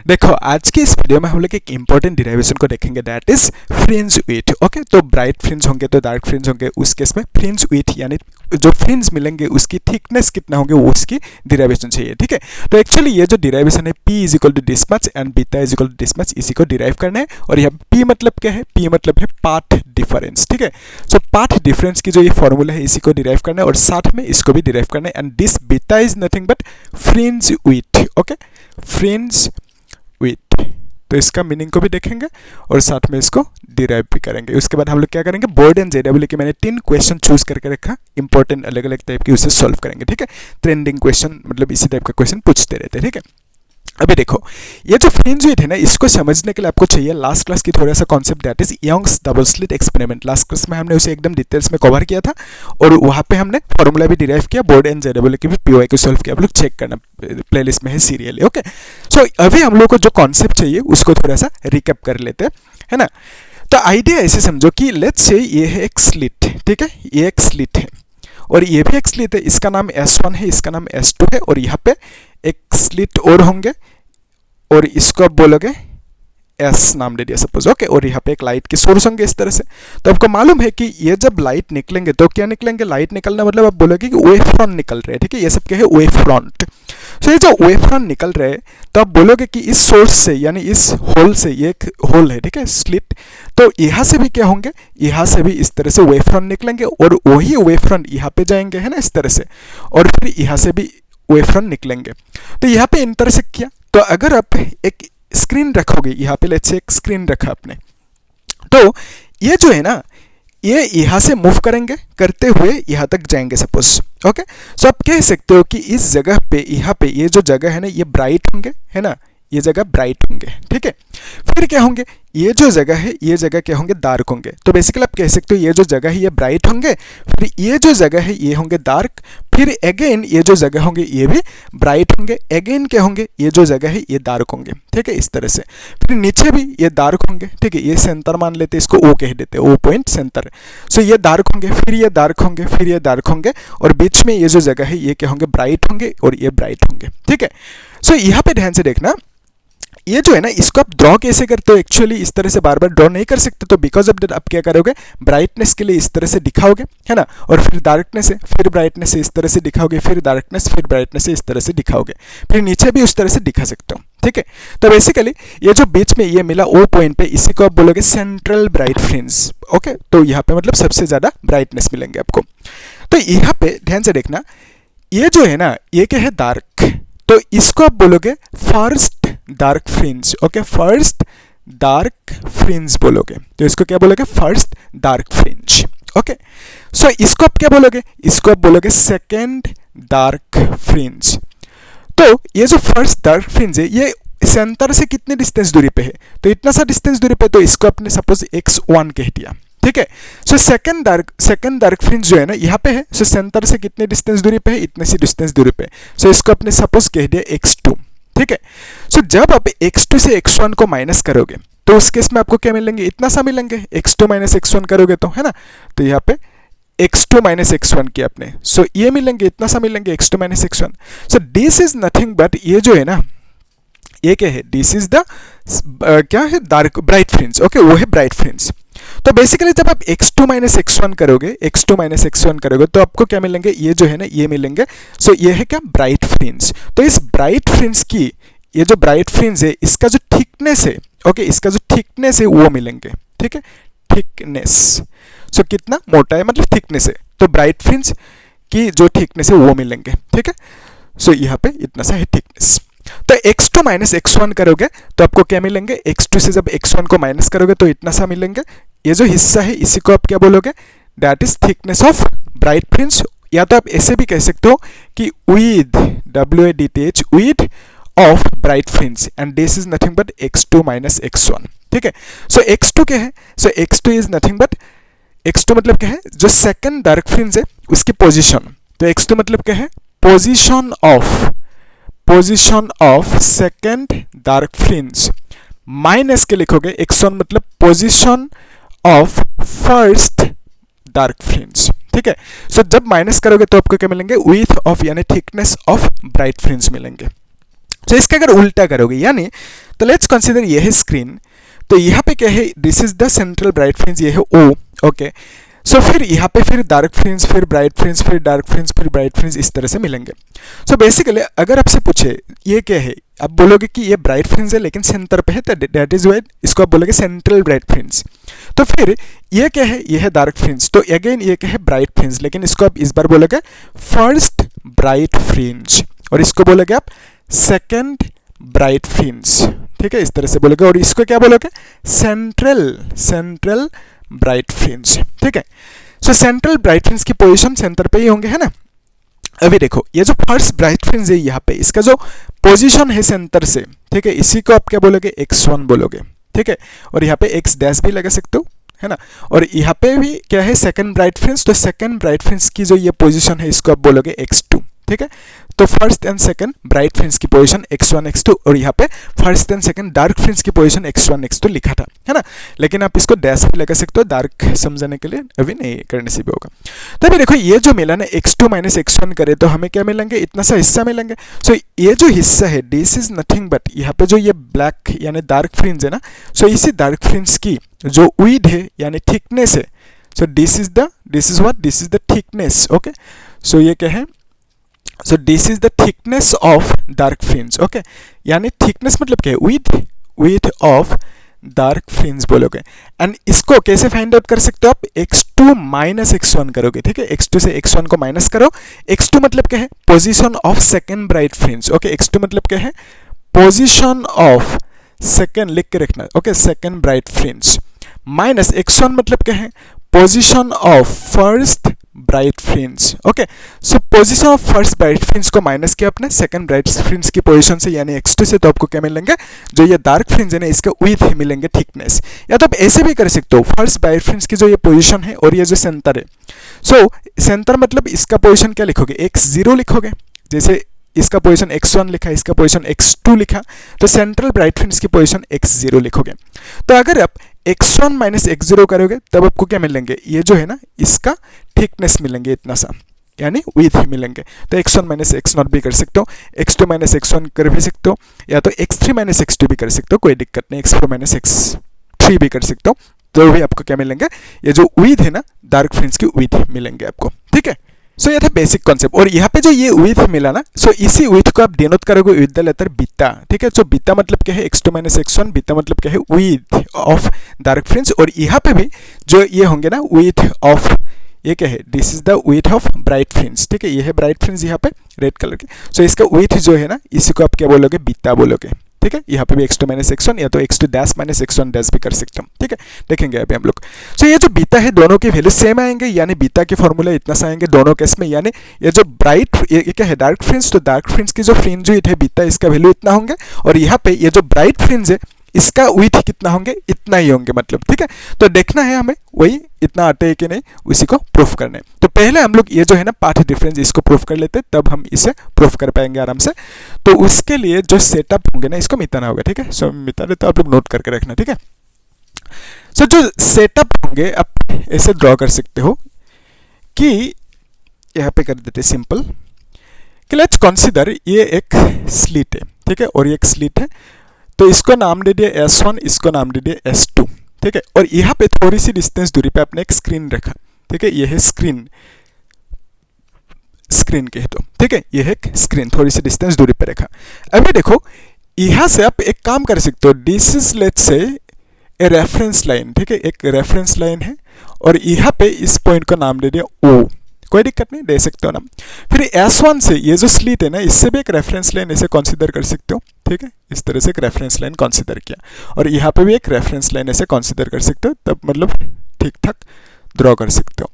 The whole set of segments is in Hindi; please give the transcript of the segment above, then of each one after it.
देखो आज की इस वीडियो में हम लोग एक इंपॉर्टेंट डिराइवेशन को देखेंगे, that is fringe width. Okay, तो ब्राइट फ्रिंज होंगे तो डार्क फ्रिंज होंगे, उस केस में फ्रिंज विड्थ यानी जो फ्रिंज मिलेंगे उसकी थिकनेस कितना होंगे वो उसकी डिराइवेशन चाहिए। ठीक है, तो एक्चुअली ये जो डिराइवेशन है P is equal to this much and beta is equal to this much, इसी को डिराइव करना है। और यहाँ P मतलब क्या है? P मतलब है पाथ डिफरेंस। ठीक है, सो पाथ डिफरेंस की जो ये फॉर्मूला है इसी को डिराइव करना है और साथ में इसको भी डिराइव करना है। And this beta is nothing but fringe width. Okay, fringe width, तो इसका मीनिंग को भी देखेंगे और साथ में इसको डिराइव भी करेंगे। उसके बाद हम लोग क्या करेंगे, बोर्ड एंड जेडब्ल्यू के मैंने 3 क्वेश्चन चूज करके रखा इंपॉर्टेंट, अलग अलग टाइप की, उसे सॉल्व करेंगे। ठीक है, ट्रेंडिंग क्वेश्चन मतलब इसी टाइप का क्वेश्चन पूछते रहते हैं। ठीक है, अभी देखो ये जो फ्रिंज विड्थ है ना, इसको समझने के लिए आपको चाहिए लास्ट क्लास की थोड़ा सा concept, that is Young's double slit experiment. Last class में हमने उसे एकदम डिटेल्स में कवर किया था और वहाँ पे हमने फॉर्मूला भी डिराइव किया, बोर्ड एंड जेडब्ल्यू की भी पीवाई को सॉल्व किया। आप लोग चेक करना, प्लेलिस्ट में है सीरियली। ओके, सो अभी हम लोग को जो कॉन्सेप्ट चाहिए उसको थोड़ा सा रिकैप कर लेते हैं, है ना। तो आइडिया ऐसे समझो कि लेट्स से ये है एक स्लिट। ठीक है, ये एक स्लिट है और ये भी एक स्लिट है, इसका नाम S1 है, इसका नाम S2 है और यहाँ पे एक स्लिट और होंगे और इसको आप बोलोगे S नाम दे दिया सपोज। ओके, और यहाँ पे एक लाइट की सोर्स होंगे इस तरह से। तो आपको मालूम है कि ये जब लाइट निकलेंगे तो क्या निकलेंगे, लाइट निकलना मतलब आप बोलोगे कि वेव फ्रंट निकल रहे हैं। ठीक है, ये सब क्या है, वेव फ्रंट। सो ये जो वेव फ्रंट निकल रहे हैं तो आप बोलोगे कि इस सोर्स से यानी इस होल से, ये एक होल है, ठीक है, स्लिट, तो यहाँ से भी क्या होंगे, यहाँ से भी इस तरह से वेव फ्रंट निकलेंगे और वही वेव फ्रंट यहाँ पे जाएंगे, है ना, इस तरह से, और फिर यहाँ से भी वेव फ्रंट निकलेंगे। तो यहाँ पे इंटरसेक्ट किया, तो अगर आप एक स्क्रीन रखोगे, यहाँ पे लेट्स से एक स्क्रीन रखा आपने, तो ये जो है ना, ये यहाँ से मूव करेंगे, करते हुए यहाँ तक जाएंगे सपोज। ओके, सो आप कह सकते हो कि इस जगह पे, यहाँ पे ये जो जगह है ना, ये ब्राइट होंगे, है ना, ये जगह ब्राइट होंगे। ठीक है, फिर क्या होंगे, ये जो जगह है ये जगह क्या होंगे, डार्क होंगे। तो बेसिकली आप कह सकते हो ये जो जगह है ये ब्राइट होंगे, फिर ये जो जगह है ये होंगे डार्क, फिर अगेन ये जो जगह होंगे ये भी ब्राइट होंगे, अगेन क्या होंगे, ये जो जगह है ये डार्क होंगे। ठीक है, इस तरह से, फिर नीचे भी ये डार्क होंगे। ठीक है, ये सेंटर मान लेते हैं, इसको O कह देते हैं, O पॉइंट सेंटर। सो ये डार्क होंगे, फिर ये डार्क होंगे, फिर ये डार्क होंगे और बीच में ये जो जगह है ये क्या होंगे, ब्राइट होंगे और ये ब्राइट होंगे। ठीक है, सो यहाँ पे ध्यान से देखना, ये जो है ना, इसको आप ड्रॉ कैसे करते हो, एक्चुअली इस तरह से बार बार ड्रॉ नहीं कर सकते, तो बिकॉज ऑफ दैट आप क्या करोगे, ब्राइटनेस के लिए इस तरह से दिखाओगे, है ना, और फिर डार्कनेस है, फिर ब्राइटनेस से इस तरह से दिखाओगे, फिर डार्कनेस, फिर ब्राइटनेस से इस तरह से दिखाओगे, फिर नीचे भी उस तरह से दिखा सकते हो। ठीक है, तो बेसिकली ये जो बीच में ये मिला O पॉइंट पे, इसी को आप बोलोगे सेंट्रल ब्राइट फ्रिंज। ओके, तो यहाँ पे मतलब सबसे ज्यादा ब्राइटनेस मिलेंगे आपको। तो यहाँ पे ध्यान से देखना, ये जो है ना, ये क्या है, डार्क, तो इसको आप बोलोगे first dark fringe. Okay, first dark fringe बोलोगे, तो इसको क्या बोलोगे, फर्स्ट डार्क फ्रिंज। ओके, सो इसको आप क्या बोलोगे, इसको आप बोलोगे सेकेंड डार्क फ्रिंज। तो ये जो फर्स्ट डार्क फ्रिंज है ये सेंटर से कितने डिस्टेंस दूरी पे है, तो इतना सा डिस्टेंस दूरी पे, तो इसको आपने सपोज x1 कह दिया। ठीक है, सो सेकंड डार्क फ्रिंज जो है ना यहाँ पे है, सो सेंटर से कितने डिस्टेंस दूरी पे है, इतने सी डिस्टेंस दूरी पे, सो इसको आपने सपोज कह दिया x2। ठीक है, सो जब आप x2 से x1 को माइनस करोगे तो उस केस में आपको क्या मिलेंगे, इतना सा मिलेंगे, x2 माइनस x1 करोगे तो, है ना, तो यहाँ पे x2 माइनस x1 किया आपने, सो ये मिलेंगे, इतना सा मिलेंगे, x2 minus x1। So this is nothing but, ये जो है ना, ये क्या है, दिस इज द क्या है, डार्क ब्राइट फ्रिंज। ओके, वो है ब्राइट फ्रिंज। तो बेसिकली जब आप x2 माइनस x1 करोगे, x2 माइनस x1 करोगे तो आपको क्या मिलेंगे, ये जो है ना, ये मिलेंगे। सो ये है क्या, ब्राइट फ्रिंज। तो इस ब्राइट फ्रिंज की, ये जो ब्राइट फ्रिंज है इसका जो थिकनेस है, ओके, इसका जो थिकनेस है वो मिलेंगे। ठीक है, थिकनेस, सो कितना मोटा है मतलब थिकनेस है, तो ब्राइट फ्रिंज की जो थिकनेस है वो मिलेंगे। ठीक है, सो यहाँ पे इतना सा है थिकनेस। तो x2 माइनस x1 करोगे तो आपको क्या मिलेंगे, x2 से जब x1 को माइनस करोगे तो इतना सा मिलेंगे। ये जो हिस्सा है इसी को आप क्या बोलोगे, that is thickness of bright fringe, या तो आप ऐसे भी कह सकते हो कि with, WIDTH, with of bright fringe, and this is nothing but x2 minus x1। ठीक है, सो x2 क्या है, सो x2 is nothing but, x2 मतलब क्या है, जो सेकंड डार्क फ्रिंज है उसकी पोजीशन, तो x2 मतलब क्या है, position of second dark fringe, minus के लिखोगे x1 मतलब position of first dark fringe. ठीक है, सो जब माइनस करोगे तो आपको क्या मिलेंगे, विड्थ ऑफ यानी थिकनेस ऑफ ब्राइट फ्रिंज मिलेंगे। तो इसका अगर उल्टा करोगे यानी, तो लेट्स कंसीडर ये है स्क्रीन, तो यहाँ पे क्या है, this is the central bright fringe, ये है ओ, ओके। सो फिर यहाँ पे फिर डार्क फ्रिंज, फिर ब्राइट फ्रिंज, फिर डार्क फ्रिंज, फिर ब्राइट फ्रिंज, इस तरह से मिलेंगे। सो बेसिकली अगर आपसे पूछे ये क्या है, आप बोलोगे कि ये ब्राइट फ्रिंज है लेकिन सेंटर पे है, तो दैट इज वाई इसको आप बोलोगे सेंट्रल ब्राइट फ्रिंज। तो फिर ये क्या है, ये है डार्क फ्रिंज, तो अगेन ये क्या है, ब्राइट फ्रिंज, लेकिन इसको आप इस बार बोलोगे फर्स्ट ब्राइट फ्रिंज, और इसको बोलोगे आप सेकेंड ब्राइट फ्रिंज, ठीक है, इस तरह से बोलोगे। और इसको क्या बोलोगे, सेंट्रल ब्राइट फ्रिंज, ठीक है। सो सेंट्रल ब्राइट फ्रिंज की पोजीशन सेंटर पे ही होंगे, है ना। अभी देखो ये जो फर्स्ट ब्राइट फ्रिंज है यहाँ पे, इसका जो पोजीशन है सेंटर से, ठीक है, इसी को आप क्या बोलोगे, x1 बोलोगे, ठीक है। और यहाँ पे x डैश भी लगा सकते हो, है ना। और यहाँ पे भी क्या है, सेकंड ब्राइट फ्रिंज, तो सेकंड ब्राइट फ्रिंज की जो ये पोजीशन है इसको आप बोलोगे x2, ठीक है। तो first and second bright fringe की पोजीशन x1 x2, और यहाँ पे first and second dark fringe की पोजीशन x1 x2 लिखा था, है ना। लेकिन आप इसको डैश भी लगा सकते हो डार्क समझाने के लिए, अभी नहीं करने से भी होगा। तो अभी देखो ये जो मिला ना, x2 माइनस x1 करे तो हमें क्या मिलेंगे, इतना सा हिस्सा मिलेंगे। सो ये जो हिस्सा है, दिस इज नथिंग बट, यहाँ पे जो ये ब्लैक यानी डार्क फ्रिंज है ना, सो इसी डार्क फ्रिंज की जो विड्थ है यानी थिकनेस है, so this is the thickness, okay. So ये क्या है, so this is the thickness of dark fringe, okay. यानी थिकनेस मतलब क्या है, विड्थ ऑफ डार्क फ्रिंज बोलोगे। एंड इसको कैसे फाइंड आउट कर सकते हो आप, x2 माइनस x1 करोगे, ठीक है। x2 से x1 को माइनस करो, x2 मतलब क्या है, position of second bright fringe, okay. x2 मतलब क्या है, पोजीशन ऑफ सेकंड, लिख के रखना, okay, second bright fringe, minus x1 मतलब क्या है, position of first bright fringe, okay. So position of first bright fringe को माइनस किया अपने सेकंड ब्राइट फ्रिंज की पोजीशन से यानी x2 से, तो आपको क्या मिलेंगे, जो ये डार्क फ्रिंज है ना, इसका विड्थ मिलेंगे, थिकनेस। या तो आप ऐसे भी कर सकते हो, फर्स्ट ब्राइट फ्रिंज की जो ये पोजीशन है और ये जो सेंटर है, सो सेंटर मतलब इसका पोजीशन क्या लिखोगे, x0 लिखोगे, जैसे इसका पोजीशन x1 लिखा, इसका पोजीशन x2 लिखा, तो सेंट्रल ब्राइट फ्रिंज की पोजीशन x0 लिखोगे। तो अगर आप x1 माइनस x0 करोगे तब आपको क्या मिलेंगे, ये जो है ना इसका थिकनेस मिलेंगे, इतना सा यानी विड्थ मिलेंगे। तो x1 माइनस x0 भी कर सकते हो, x2 माइनस x1 कर भी सकते हो, या तो x3 माइनस x2 भी कर सकते हो, कोई दिक्कत नहीं, x4 माइनस x3 भी कर सकते हो, तो भी आपको क्या मिलेंगे, ये जो विड्थ है ना डार्क फ्रिंज की विड्थ मिलेंगे आपको, ठीक है। सो ये था बेसिक कॉन्सेप्ट। और यहाँ पे जो ये विड्थ मिला ना, सो इसी विड्थ को आप डिनोट करोगे विद द लेटर बीटा, ठीक है। सो बीटा मतलब क्या है, x2 माइनस x1, बीटा मतलब क्या है, विड्थ ऑफ डार्क फ्रिंज। और यहाँ पे भी जो ये होंगे ना विड्थ ऑफ, ये क्या है, this is the width of bright fringe, ठीक है। ये है ब्राइट फ्रिंज यहाँ पे रेड कलर के। सो इसका विड्थ जो है ना, इसी को आप क्या बोलोगे, बीटा बोलोगे, ठीक है। यहाँ पे भी x2 माइनस x1 या तो x2 dash minus x1 dash भी कर सकते हैं, ठीक है। देखेंगे अभी हम लोग। सो ये जो बीटा है दोनों के वैल्यू सेम आएंगे, यानी बीटा के फॉर्मूला इतना सा आएंगे दोनों केस में, यानी ये जो ब्राइट, ये क्या है, डार्क फ्रिंज, तो डार्क फ्रिंज की जो फ्रिंज विड्थ है बीटा, इसका वैल्यू इतना होंगे, और यहाँ पे ये जो ब्राइट फ्रिंज है इसका विड्थ कितना होंगे, इतना ही होंगे मतलब, ठीक है। तो देखना है हमें वही इतना आते हैं कि नहीं, उसी को प्रूफ करना है। तो पहले हम लोग ये जो है ना पाथ डिफरेंस, इसको प्रूफ कर लेते हैं, तब हम इसे प्रूफ कर पाएंगे आराम से। तो उसके लिए जो सेटअप होंगे ना, इसको मिटाना होगा, ठीक है। सो मिटा देते, आप लोग नोट करके रखना, ठीक है। सो जो सेटअप होंगे आप ऐसे ड्रॉ कर सकते हो कि यहाँ पे कर देते सिंपल, कि लेट्स कंसीडर ये एक स्लिट है, ठीक है, और ये एक स्लिट है, तो इसको नाम दे दिया S1, इसको नाम दे दिया S2, ठीक है। और यहाँ पे थोड़ी सी डिस्टेंस दूरी पे आपने एक स्क्रीन रखा, ठीक है, ये है स्क्रीन कह दो, ठीक है, ये है स्क्रीन, थोड़ी सी डिस्टेंस दूरी पे रखा। अभी देखो यहाँ से आप एक काम कर सकते हो, this is let's say a reference line, ठीक है, एक रेफरेंस लाइन है, और यहाँ पे इस पॉइंट को नाम दे दिया O, कोई दिक्कत नहीं, दे सकते हो नाम। फिर S1 से ये जो स्लिट है ना, इससे भी एक रेफरेंस लाइन ऐसे कंसीडर कर सकते हो, ठीक है, इस तरह से एक रेफरेंस लाइन कंसीडर किया, और यहाँ पे भी एक रेफरेंस लाइन ऐसे कंसीडर कर सकते हो, तब मतलब ठीक ठाक ड्रॉ कर सकते हो।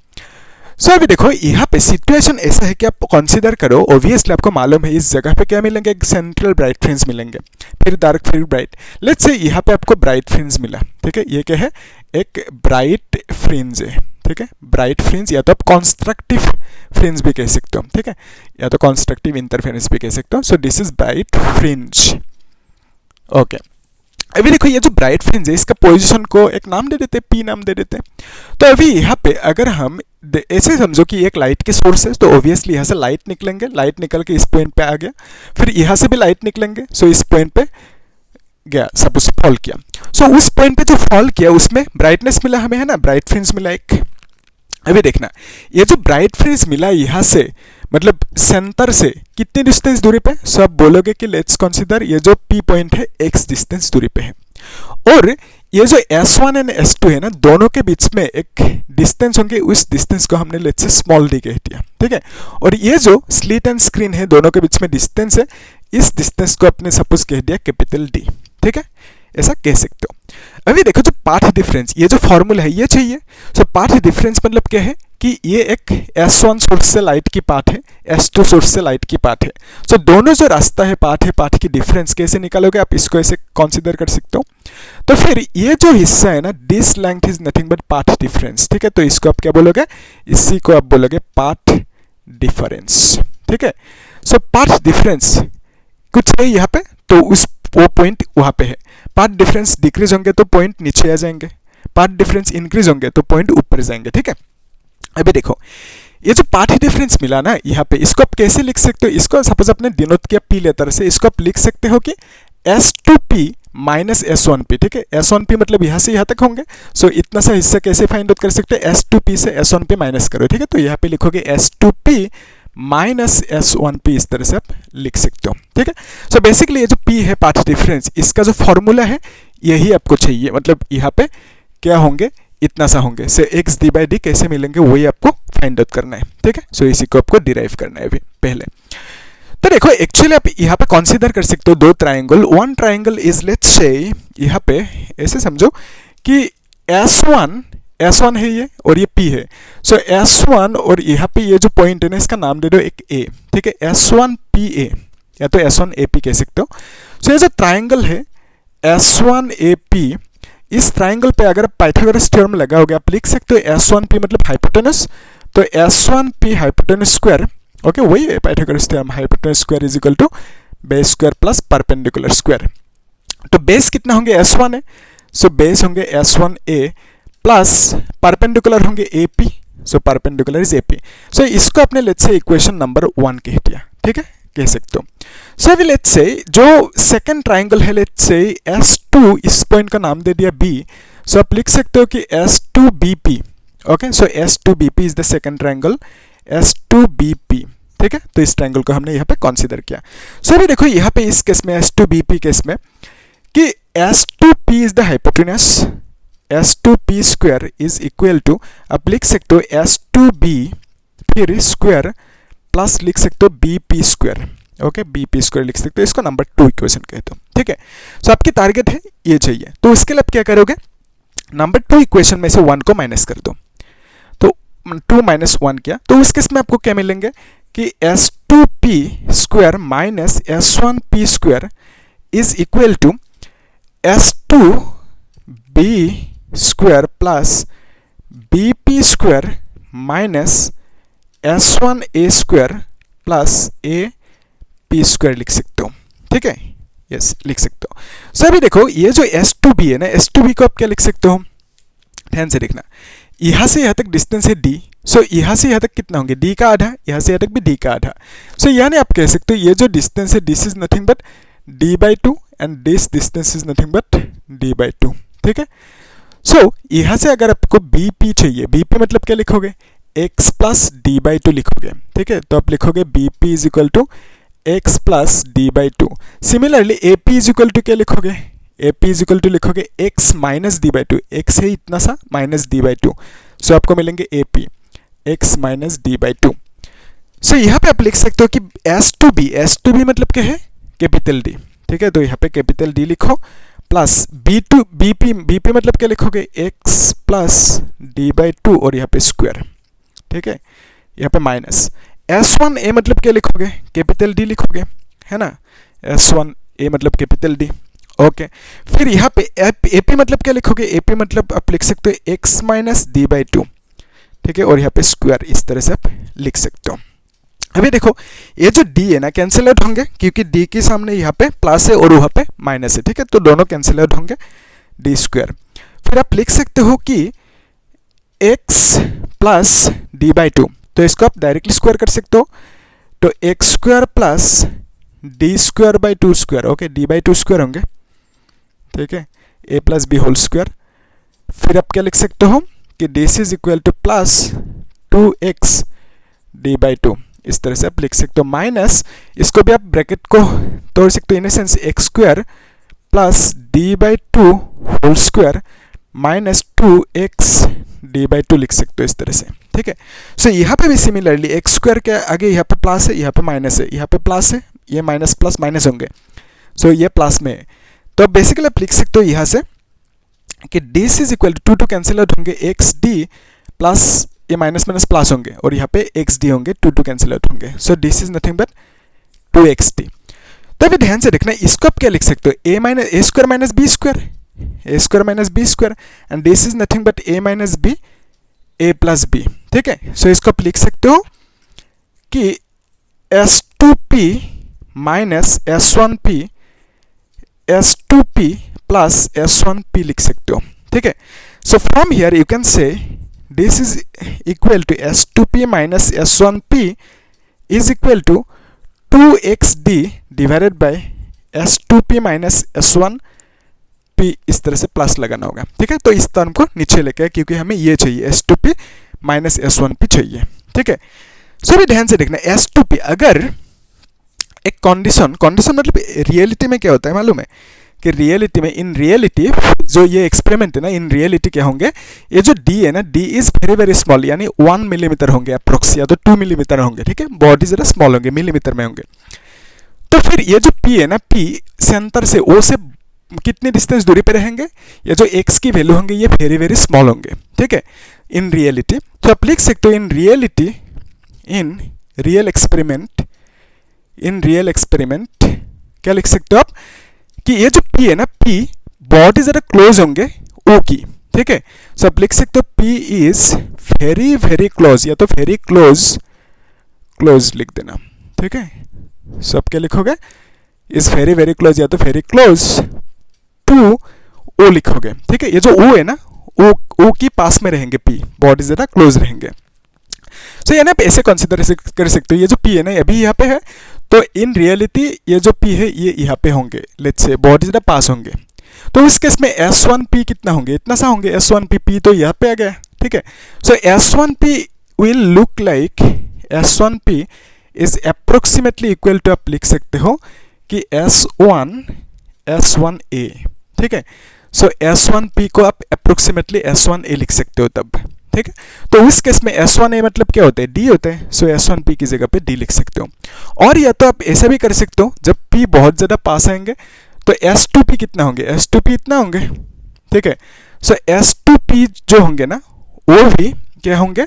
सो अभी देखो यहाँ पे सिचुएशन ऐसा है कि आप कंसीडर करो, ऑब्वियसली आपको मालूम है इस जगह पे क्या मिलेंगे, एक सेंट्रल ब्राइट फ्रिंज मिलेंगे, फिर डार्क, फिर ब्राइट। लेट्स से यहाँ पे आपको ब्राइट फ्रिंज मिला, ठीक है, ये क्या है, एक ब्राइट फ्रिंज है, ठीक है, ब्राइट फ्रिंज, या तो आप कंस्ट्रक्टिव फ्रिंज भी कह सकते हो, ठीक है, या तो कंस्ट्रक्टिव इंटरफेरेंस भी कह सकते हो। सो this is bright fringe, okay. अभी देखो ये जो ब्राइट फ्रिंज है इसका पोजीशन को एक नाम दे देते हैं, पी नाम दे देते हैं। तो अभी यहाँ पे अगर हम ऐसे समझो कि एक लाइट के सोर्स है, तो ऑब्वियसली यहाँ से लाइट निकलेंगे, लाइट निकल के इस पॉइंट पे आ गया, फिर यहाँ से भी लाइट निकलेंगे, सो इस पॉइंट पे गया, सपोज फॉल किया। सो उस पॉइंट पे जो फॉल किया उसमें ब्राइटनेस मिला हमें, है ना, ब्राइट फ्रिंज मिला एक। अभी देखना ये जो ब्राइट फ्रिंज मिला यहाँ से मतलब सेंटर से कितनी डिस्टेंस दूरी पे, सो आप बोलोगे कि लेट्स कंसीडर ये जो पी पॉइंट है x डिस्टेंस दूरी पे है, और ये जो S1 एंड S2 है ना, दोनों के बीच में एक डिस्टेंस होंगे, उस डिस्टेंस को हमने लेट्स से स्मॉल डी कह दिया, ठीक है। और ये जो स्लिट एंड स्क्रीन है दोनों के बीच में डिस्टेंस है, इस डिस्टेंस को अपने सपोज कह दिया कैपिटल डी, ठीक है, ऐसा कह सकते हो। अभी देखो जो पाथ डिफरेंस, ये जो फॉर्मूला है ये चाहिए। सो पाथ डिफरेंस मतलब क्या है कि ये एक S1 सोर्स से लाइट की पाथ है, S2 सोर्स से लाइट की पाथ है। सो दोनों जो रास्ता है पाथ की डिफरेंस कैसे निकालोगे, आप इसको ऐसे कंसीडर कर सकते हो। तो फिर ये जो हिस्सा है ना, this length is nothing but path difference, ठीक है। तो इसको आप क्या बोलोगे, इसी को आप बोलोगे पाथ डिफरेंस, ठीक है। सो पाथ डिफरेंस कुछ है यहाँ पे, तो उस वो पॉइंट वहाँ पे है। पाथ डिफरेंस डिक्रीज होंगे तो पॉइंट नीचे आ जाएंगे, पाथ डिफरेंस इंक्रीज होंगे तो पॉइंट ऊपर जाएंगे, ठीक है। अभी देखो ये जो पाथ डिफरेंस मिला ना यहाँ पे, इसको आप कैसे लिख सकते हो, इसको सपोज अपने डिनोट किया पी लेटर से, इसको आप लिख सकते हो कि S2P माइनस S1P, ठीक है। S1P मतलब यहाँ से यहाँ तक होंगे, सो इतना सा हिस्सा कैसे फाइंड आउट कर सकते हैं, S2P से S1P माइनस करो, ठीक है। तो यहाँ पे लिखोगे S2P माइनस S1P, इस तरह से आप लिख सकते हो, ठीक है। सो बेसिकली ये जो P है पाथ डिफरेंस, इसका जो फॉर्मूला है यही आपको चाहिए, मतलब यहाँ पे क्या होंगे, इतना सा होंगे, से x डी बाई डी कैसे मिलेंगे वही आपको फाइंड आउट करना है, ठीक है। सो इसी को आपको डिराइव करना है अभी पहले। तो देखो एक्चुअली आप यहाँ पे कंसीडर कर सकते हो दो triangle, one triangle is let's say यहाँ पे ऐसे समझो कि S1 है ये और ये P है। सो S1 और यहाँ पे ये जो पॉइंट है ना, इसका नाम दे दो एक A, ठीक है, S1PA या तो S1AP कह सकते हो। सो ये जो ट्राइंगल है S1AP, इस ट्राइंगल पे अगर पाइथागोरस थ्योरम लगाओगे आप लिख सकते हो S1P मतलब हाइपोटेनस, तो S1P हाइपोटेनस स्क्वायर, ओके, वही है Pythagoras theorem, hypotenuse square is equal to base square plus perpendicular square. तो बेस कितना होंगे, S1 है, सो बेस होंगे S1A प्लस परपेंडिकुलर होंगे AP, so perpendicular is AP। So इसको अपने लेट्स से इक्वेशन नंबर 1 कह दिया, ठीक है, कह सकते हो। सो अभी लेट्स से जो सेकंड ट्राइंगल है, लेट्स से S2, इस पॉइंट का नाम दे दिया B, सो आप लिख सकते हो कि S2BP, okay. So S2BP is the second triangle, S2BP, ठीक है। तो इस ट्राइंगल को हमने यहाँ पे कंसीडर किया। सो अभी देखो यहाँ पे इस केस में S2BP केस में कि S2P is the hypotenuse, S2P square is equal to, आप लिख सकते हो S2B फिर स्क्वायर प्लस लिख सकते हो BP square, okay, BP square लिख सकते हो, इसको नंबर 2 इक्वेशन कहते हो, ठीक है। सो आपकी टारगेट है ये चाहिए, तो उसके लिए आप क्या करोगे, नंबर 2 इक्वेशन में से 1 को माइनस कर दो, तो 2 माइनस 1 किया, तो उस केस में आपको क्या मिलेंगे कि S2P square minus S1P square is equal to S2B square plus BP square minus S1A square plus AP square लिख सकते हो, ठीक है, यस लिख सकते हो। सो अभी देखो ये जो S2B है ना, S2B को आप क्या लिख सकते हो, ध्यान से देखना, यहाँ से यहाँ तक डिस्टेंस है D, सो यहाँ से यहाँ तक कितना होंगे, D का आधा, यहाँ से यहाँ तक भी D का आधा। सो यानी आप कह सकते हो ये जो डिस्टेंस है this is nothing but D/2 and this distance is nothing but D/2, ठीक है। सो यहाँ से अगर आपको BP चाहिए, BP मतलब क्या लिखोगे, x प्लस D/2 लिखोगे, ठीक है। तो आप लिखोगे BP is equal to x plus D/2। Similarly AP is equal to क्या लिखोगे, AP इज इक्वल टू लिखोगे x माइनस D/2, x है इतना सा माइनस D/2, सो आपको मिलेंगे AP x माइनस D/2। सो यहाँ पे आप लिख सकते हो कि S2B मतलब क्या है, कैपिटल D, ठीक है। तो यहाँ पे कैपिटल D लिखो प्लस BP मतलब क्या लिखोगे, x प्लस D/2 और यहाँ पे स्क्वायर, ठीक है, यहाँ पे माइनस। S1A मतलब क्या लिखोगे, कैपिटल D लिखोगे, है ना, S1A मतलब कैपिटल D, ओके। फिर यहाँ पे AP मतलब क्या लिखोगे, AP मतलब आप लिख सकते हो x माइनस D/2, ठीक है, और यहाँ पे स्क्वायर, इस तरह से आप लिख सकते हो। अभी देखो ये जो d है ना कैंसिल आउट होंगे क्योंकि d के सामने यहाँ पे प्लस है और वहाँ पे माइनस है, ठीक है, तो दोनों कैंसिल आउट होंगे, d स्क्वायर। फिर आप लिख सकते हो कि x plus d by to, तो इसको आप डायरेक्टली स्क्वायर कर सकते हो, तो x square plus D square by two square, okay, D by to square होंगे, ठीक है, ए प्लस बी होल स्क्वायर। फिर आप क्या लिख सकते हो कि this is equal two plus 2x d by to, इस तरह से आप लिख सकते हो, माइनस इसको भी आप ब्रैकेट को तोड़ सकते हो, in sense x square plus d by two whole square minus 2x d by two लिख सकते हो इस तरह से, ठीक है। सो यहाँ पे भी सिमिलरली एक्स स्क्वायर के आगे यहाँ पे प्लस है, यहाँ पे माइनस है, यहाँ पे प्लस है, ये माइनस प्लस माइनस होंगे, सो ये प्लस में है, तो बेसिकली आप लिख सकते हो यहाँ से कि this is equal to two cancel out होंगे, एक्स डी प्लस ये माइनस माइनस प्लस होंगे और यहाँ पे एक्स डी होंगे, टू कैंसिल आउट होंगे, so this is nothing but 2xt। तो अभी ध्यान से देखना, इसको आप क्या लिख सकते हो, a square minus b square, a square minus b square, and this is nothing but a minus b a plus b, ठीक है। सो इसको आप लिख सकते हो कि s2p minus s1p s2p plus s1p लिख सकते हो, ठीक है। So from here you can say this is equal to s2p minus s1p is equal to 2xd divided by s2p minus s1p, इस तरह से प्लस लगाना होगा, ठीक है। तो इस टर्म को नीचे लेके क्योंकि हमें ये चाहिए s2p माइनस s1p चाहिए, ठीक है। सो भी ध्यान से देखना, s2p अगर एक कंडीशन मतलब रियलिटी में क्या होता है मालूम है कि रियलिटी में, इन रियलिटी जो ये एक्सपेरिमेंट है ना, इन रियलिटी क्या होंगे, ये जो d है ना, d is very very small, यानी 1 मिलीमीटर होंगे अप्रोक्स, या तो 2 मिलीमीटर होंगे, ठीक है, बॉडी जरा स्मॉल होंगे, मिलीमीटर में होंगे। तो फिर ये जो p है ना, p सेंटर से o से कितनी डिस्टेंस दूरी पे रहेंगे, ये जो x की वैल्यू होंगे ये वेरी वेरी स्मॉल होंगे, ठीक है, इन रियलिटी। तो आप लिख सकते हो in reality, in real experiment क्या लिख सकते हो आप कि ये जो p है ना, p बॉडी जरा क्लोज होंगे o की, ठीक है। सो आप लिख सकते हो p is very very close, या तो वेरी क्लोज लिख देना, ठीक है। सो आप क्या लिखोगे, इज वेरी वेरी क्लोज, या तो वेरी क्लोज टू o लिखोगे, ठीक है। ये जो o है ना, o की पास में रहेंगे p, बॉडी जरा क्लोज रहेंगे। सो ये ना आप ऐसे कंसिडर कर सकते हो, ये जो p है ना अभी यहाँ पे है, तो इन रियलिटी ये जो p है ये यहाँ पे होंगे, लेट्स से बॉडी जरा पास होंगे, तो इस केस में s1p कितना होंगे, इतना सा होंगे, s1p, p तो यहाँ पे आ गया, ठीक है। So s1p will look like, s1p is approximately equal to, आप लिख सकते हो कि s1a, ठीक है। सो s1p को आप अप्रोक्सीमेटली s1a लिख सकते हो तब, ठीक है। तो उस केस में s1a मतलब क्या होता है, d होता है, सो s1p की जगह पे d लिख सकते हो। और या तो आप ऐसा भी कर सकते हो, जब p बहुत ज़्यादा पास आएंगे तो s2p कितना होंगे, s2p इतना होंगे, ठीक है। सो s2p जो होंगे ना वो भी क्या होंगे,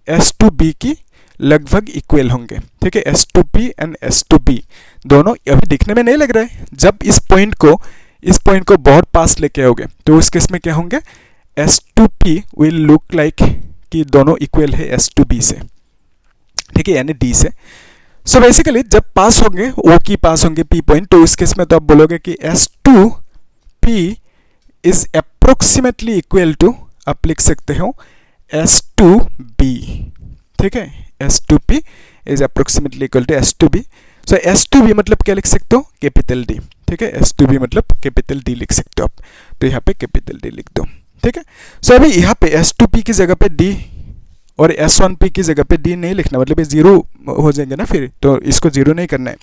s2b की लगभग इक्वल होंगे, ठीक है। s2p एंड s2b दोनों अभी दिखने में नहीं लग रहा है, जब इस पॉइंट को बहुत पास लेके आओगे तो उस केस में क्या होंगे, s2p विल लुक लाइक कि दोनों इक्वल है s2b से, ठीक है, यानी d से। सो बेसिकली जब पास होंगे o की पास होंगे p पॉइंट, तो उस केस में तो आप बोलोगे कि s2p is approximately equal to, आप लिख सकते हो s2b, ठीक है, s2p is approximately equal to s2b। So s2b मतलब क्या लिख सकते हो, कैपिटल D, ठीक है, s2b मतलब कैपिटल D लिख सकते हो आप, तो यहाँ पे कैपिटल D लिख दो, ठीक है। सो अभी यहाँ पे s2p की जगह पे d और s1p की जगह पे d नहीं लिखना, मतलब ये जीरो हो जाएंगे ना फिर, तो इसको जीरो नहीं करना है।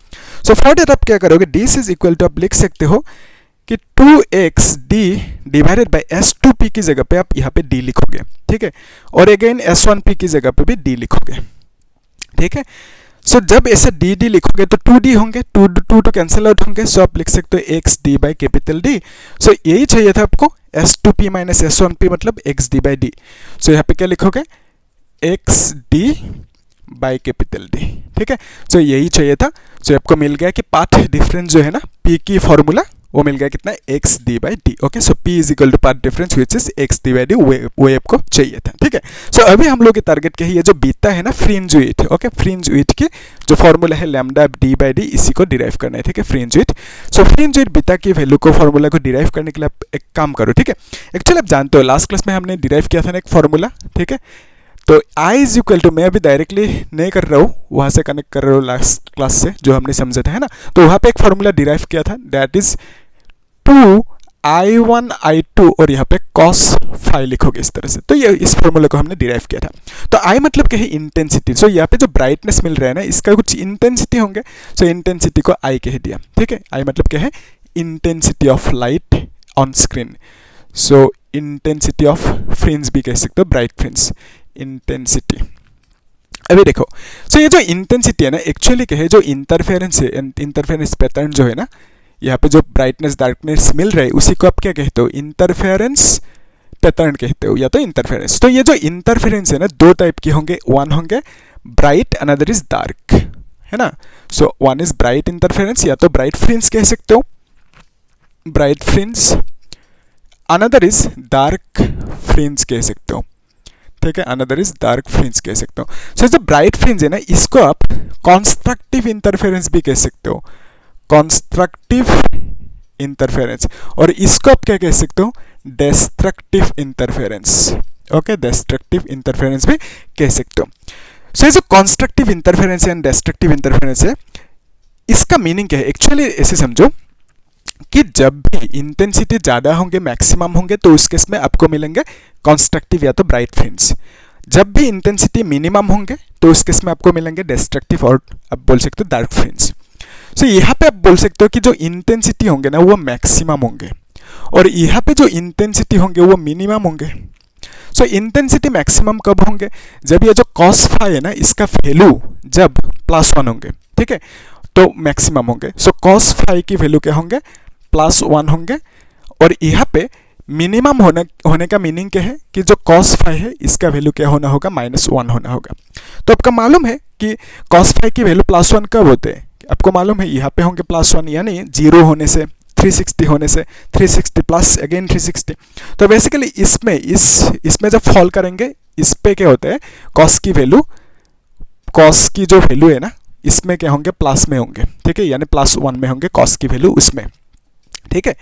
सो फॉर दैट आप क्या करोगे, दिस इज इक्वल टू, आप लिख सकते हो कि 2xd डिवाइडेड बाय s2p की जगह पे आप यहाँ पे d लिखोगे, ठीक है, और अगेन s1p की जगह पे भी d लिखोगे, ठीक है। सो जब ऐसे d लिखोगे तो 2d होंगे, 2 तो कैंसिल आउट होंगे, सो आप लिख सकते हो xd बाई कैपिटल D। सो यही चाहिए था आपको, s2p माइनस s1p मतलब xd बाई d। सो यहाँ पे क्या लिखोगे, xd बाई कैपिटल D, ठीक है। सो यही चाहिए था। सो आपको मिल गया कि पाथ डिफरेंस जो है ना p की फॉर्मूला वो मिल गया कितना x d by D. Okay, so p is equal to path difference which is x d by D, wave को चाहिए था। ठीक है, सो अभी हम लोग के टारगेट क्या है, ये जो बीता है ना fringe width, okay, fringe width की जो फॉर्मूला है लैम्डा d बाई डी, इसी को डिराइव करना है। ठीक है, फ्रिंज विड्थ। सो फ्रिंज विड्थ बीता की वैल्यू को फॉर्मूला को डिराइव करने के लिए आप एक काम करो। ठीक है, एक्चुअली आप जानते हो लास्ट क्लास में हमने डिराइव किया था ना एक फॉर्मूला। ठीक है, तो I इज इक्वल टू, मैं अभी डायरेक्टली नहीं कर रहा हूँ, वहाँ से कनेक्ट कर रहा हूँ लास्ट क्लास से जो हमने समझा था, है ना। तो वहाँ पे एक फॉर्मूला डिराइव किया था, दैट इज 2I1 I2 और यहाँ पे cos phi लिखोगे इस तरह से। तो ये इस फॉर्मूला को हमने डिराइव किया था। तो I मतलब क्या है, इंटेंसिटी। सो यहाँ पे जो ब्राइटनेस मिल रहा है ना, इसका कुछ इंटेंसिटी होंगे। सो इंटेंसिटी को I कह दिया। ठीक है, I मतलब क्या है, intensity of light on screen. So intensity of fringe भी कह सकते हो, ब्राइट फ्रिंज इंटेंसिटी। अभी देखो, सो ये जो इंटेंसिटी है ना, एक्चुअली क्या है, जो इंटरफेरेंस है, इंटरफेरेंस पैटर्न जो है ना, यहाँ पे जो ब्राइटनेस डार्कनेस मिल रहा है उसी को आप क्या कहते हो, इंटरफेरेंस पैटर्न कहते हो या तो इंटरफेरेंस। तो ये जो इंटरफेरेंस है ना, दो टाइप के होंगे, वन होंगे ब्राइट, अनदर इज डार्क, है ना। So one is bright interference, या तो ब्राइट फ्रिंज कह सकते हो, bright fringe, another is dark fringe कह सकते हो। ठीक है, अनदर इज डार्क फ्रिंज कह सकते हो। सो जो ब्राइट फ्रिंज है ना, इसको आप कॉन्स्ट्रक्टिव इंटरफेरेंस भी कह सकते हो, कॉन्स्ट्रक्टिव इंटरफेरेंस। और इसको आप क्या कह सकते हो, destructive interference. Okay, destructive interference भी कह सकते हो। सो जो constructive interference and destructive interference है, इसका मीनिंग क्या है, एक्चुअली ऐसे समझो कि जब भी इंटेंसिटी ज़्यादा होंगे, मैक्सिमम होंगे, तो उस केस में आपको मिलेंगे कॉन्स्ट्रक्टिव या तो ब्राइट फ्रिंज। जब भी इंटेंसिटी मिनिमम होंगे, तो उस केस में आपको मिलेंगे डेस्ट्रक्टिव और आप बोल सकते हो डार्क फ्रिंज। सो यहाँ पे आप बोल सकते हो कि जो इंटेंसिटी होंगे ना, वो मैक्सिमम होंगे, और यहाँ पे जो इंटेंसिटी होंगे वो मिनिमम होंगे। सो इंटेंसिटी मैक्सिमम कब होंगे, जब ये जो cos phi है ना, इसका वैल्यू जब +1 होंगे। ठीक है, तो मैक्सिमम होंगे। सो cos phi की वैल्यू क्या होंगे, +1 होंगे। और यहाँ पे मिनिमम होने का मीनिंग क्या है कि जो cos phi है, इसका वैल्यू क्या होना होगा, -1 होना होगा। तो आपको मालूम है कि cos phi की वैल्यू +1 कब होते हैं, आपको मालूम है, यहाँ पे होंगे +1, यानी 0 होने से, 360 होने से, 360 प्लस अगेन 360। तो बेसिकली इसमें जब फॉल करेंगे, इस पे क्या होता है, cos की वैल्यू, cos की जो वैल्यू है ना, इसमें क्या होंगे, प्लस में होंगे। ठीक है, यानी +1 में होंगे cos की वैल्यू उसमें। ठीक है,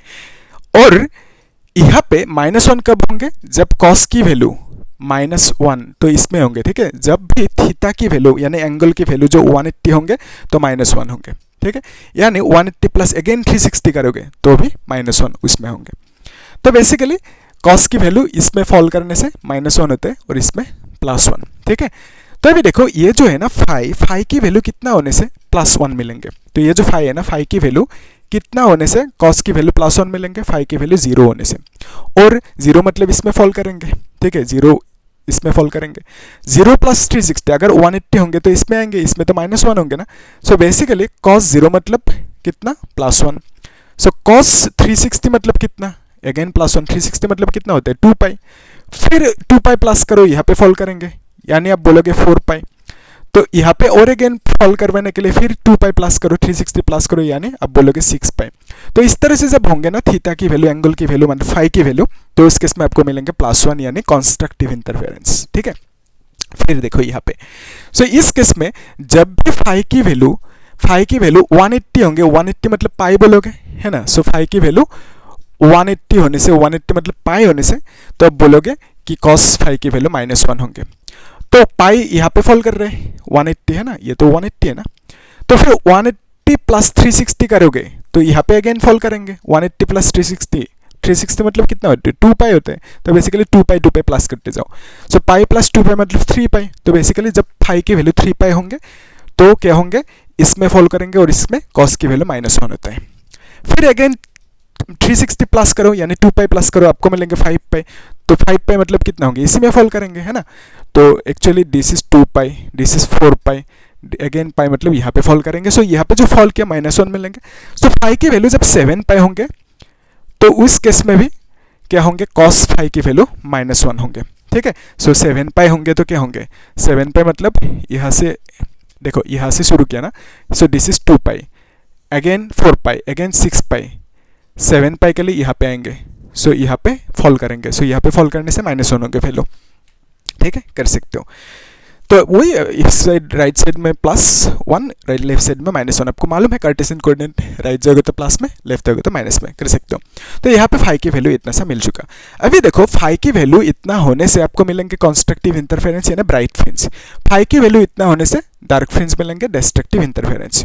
और यहाँ पे -1 कब होंगे, जब cos की वैल्यू -1 तो इसमें होंगे। ठीक है, जब भी थीटा की वैल्यू यानी एंगल की वैल्यू जो 180 होंगे, तो -1 होंगे। ठीक है, यानी 180 प्लस अगेन 360 करोगे तो भी -1 उसमें होंगे। तो बेसिकली cos की वैल्यू इसमें फॉल करने से -1 होते हैं और इसमें +1। ठीक है, तो अभी देखो, ये जो है ना फाई की वैल्यू कितना होने से +1 मिलेंगे। तो ये जो फाई है ना, फाई की वैल्यू कितना होने से cos की वैल्यू +1 मिलेंगे, फाई की वैल्यू 0 होने से। और 0 मतलब इसमें फॉल करेंगे। ठीक है, 0 इसमें फॉल करेंगे। 0 प्लस 360, अगर 180 होंगे तो इसमें आएंगे, इसमें तो -1 होंगे ना। सो बेसिकली cos 0 मतलब कितना, +1। सो cos 360 मतलब कितना, अगेन +1। 360 मतलब कितना होता है, 2 पाई। फिर 2 पाई प्लस करो, यहाँ पे फॉल करेंगे, यानी आप बोलोगे 4 पाई। तो यहाँ पे और अगेन फॉल करवाने के लिए फिर 2 पाई प्लस करो, 360 प्लस करो, यानी आप बोलोगे 6 पाई। तो इस तरह से जब होंगे ना थीटा की वैल्यू, एंगल की वैल्यू, मतलब फाई की वैल्यू, तो इस केस में आपको मिलेंगे +1 यानी कॉन्स्ट्रक्टिव इंटरफेरेंस। ठीक है, फिर देखो यहाँ पे, सो इस केस में जब भी फाई की वैल्यू 180 होंगे, 180 मतलब पाई बोलोगे, है ना। सो फाई की वैल्यू 180 होने से, 180 मतलब पाई होने से, तो आप बोलोगे कि cos phi की वैल्यू -1 होंगे। तो पाई यहाँ पे फॉल कर रहे हैं, 180 है ना, ये तो 180 है ना। तो फिर 180 प्लस 360 करोगे तो यहाँ पे अगेन फॉल करेंगे, 180 प्लस 360 मतलब कितना होते हैं, 2 पाई होते हैं। तो बेसिकली 2 पाई प्लस करते जाओ। सो पाई प्लस 2 पाई मतलब 3 पाई। तो बेसिकली जब फाई की वैल्यू 3 पाई होंगे तो क्या होंगे, इसमें फॉल करेंगे और इसमें cos की वैल्यू -1 होता है। फिर अगेन 360 प्लस करो, यानी 2 पाई प्लस करो, आपको मिलेंगे 5 पाई। तो 5 पाई मतलब कितना होंगे, इसी में फॉल करेंगे, है ना। तो actually this is 2 pi, this is 4 pi, again pi मतलब यहाँ पे फॉल करेंगे। सो यहाँ पे जो फॉल किया -1 मिलेंगे। सो फाई की वैल्यू जब 7 पाई होंगे तो उस केस में भी क्या होंगे, cos phi की वैल्यू -1 होंगे। ठीक है, सो 7 पाई होंगे तो क्या होंगे, 7 पाई मतलब यहाँ से देखो, यहाँ से शुरू किया ना। सो this is 2 pi, again 4 pi, again 6 पाई, 7 पाई के लिए यहाँ पे आएंगे, सो यहाँ पे फॉल करेंगे, सो यहाँ पे फॉल करने से -1 होंगे वैल्यू, ठीक है, कर सकते हो। तो वही इस साइड राइट साइड में +1, राइट लेफ्ट साइड में -1, आपको मालूम है कार्टेशियन कोऑर्डिनेट राइट जाओगे तो प्लस में, लेफ्ट जाओगे तो माइनस में, कर सकते हो। तो यहाँ पे फाई की वैल्यू इतना सा मिल चुका। अभी देखो फाई की वैल्यू इतना होने से आपको मिलेंगे कंस्ट्रक्टिव इंटरफेरेंस यानी ब्राइट फ्रिंज, फाई की वैल्यू इतना होने से डार्क फ्रिंज मिलेंगे डिस्ट्रक्टिव इंटरफेरेंस।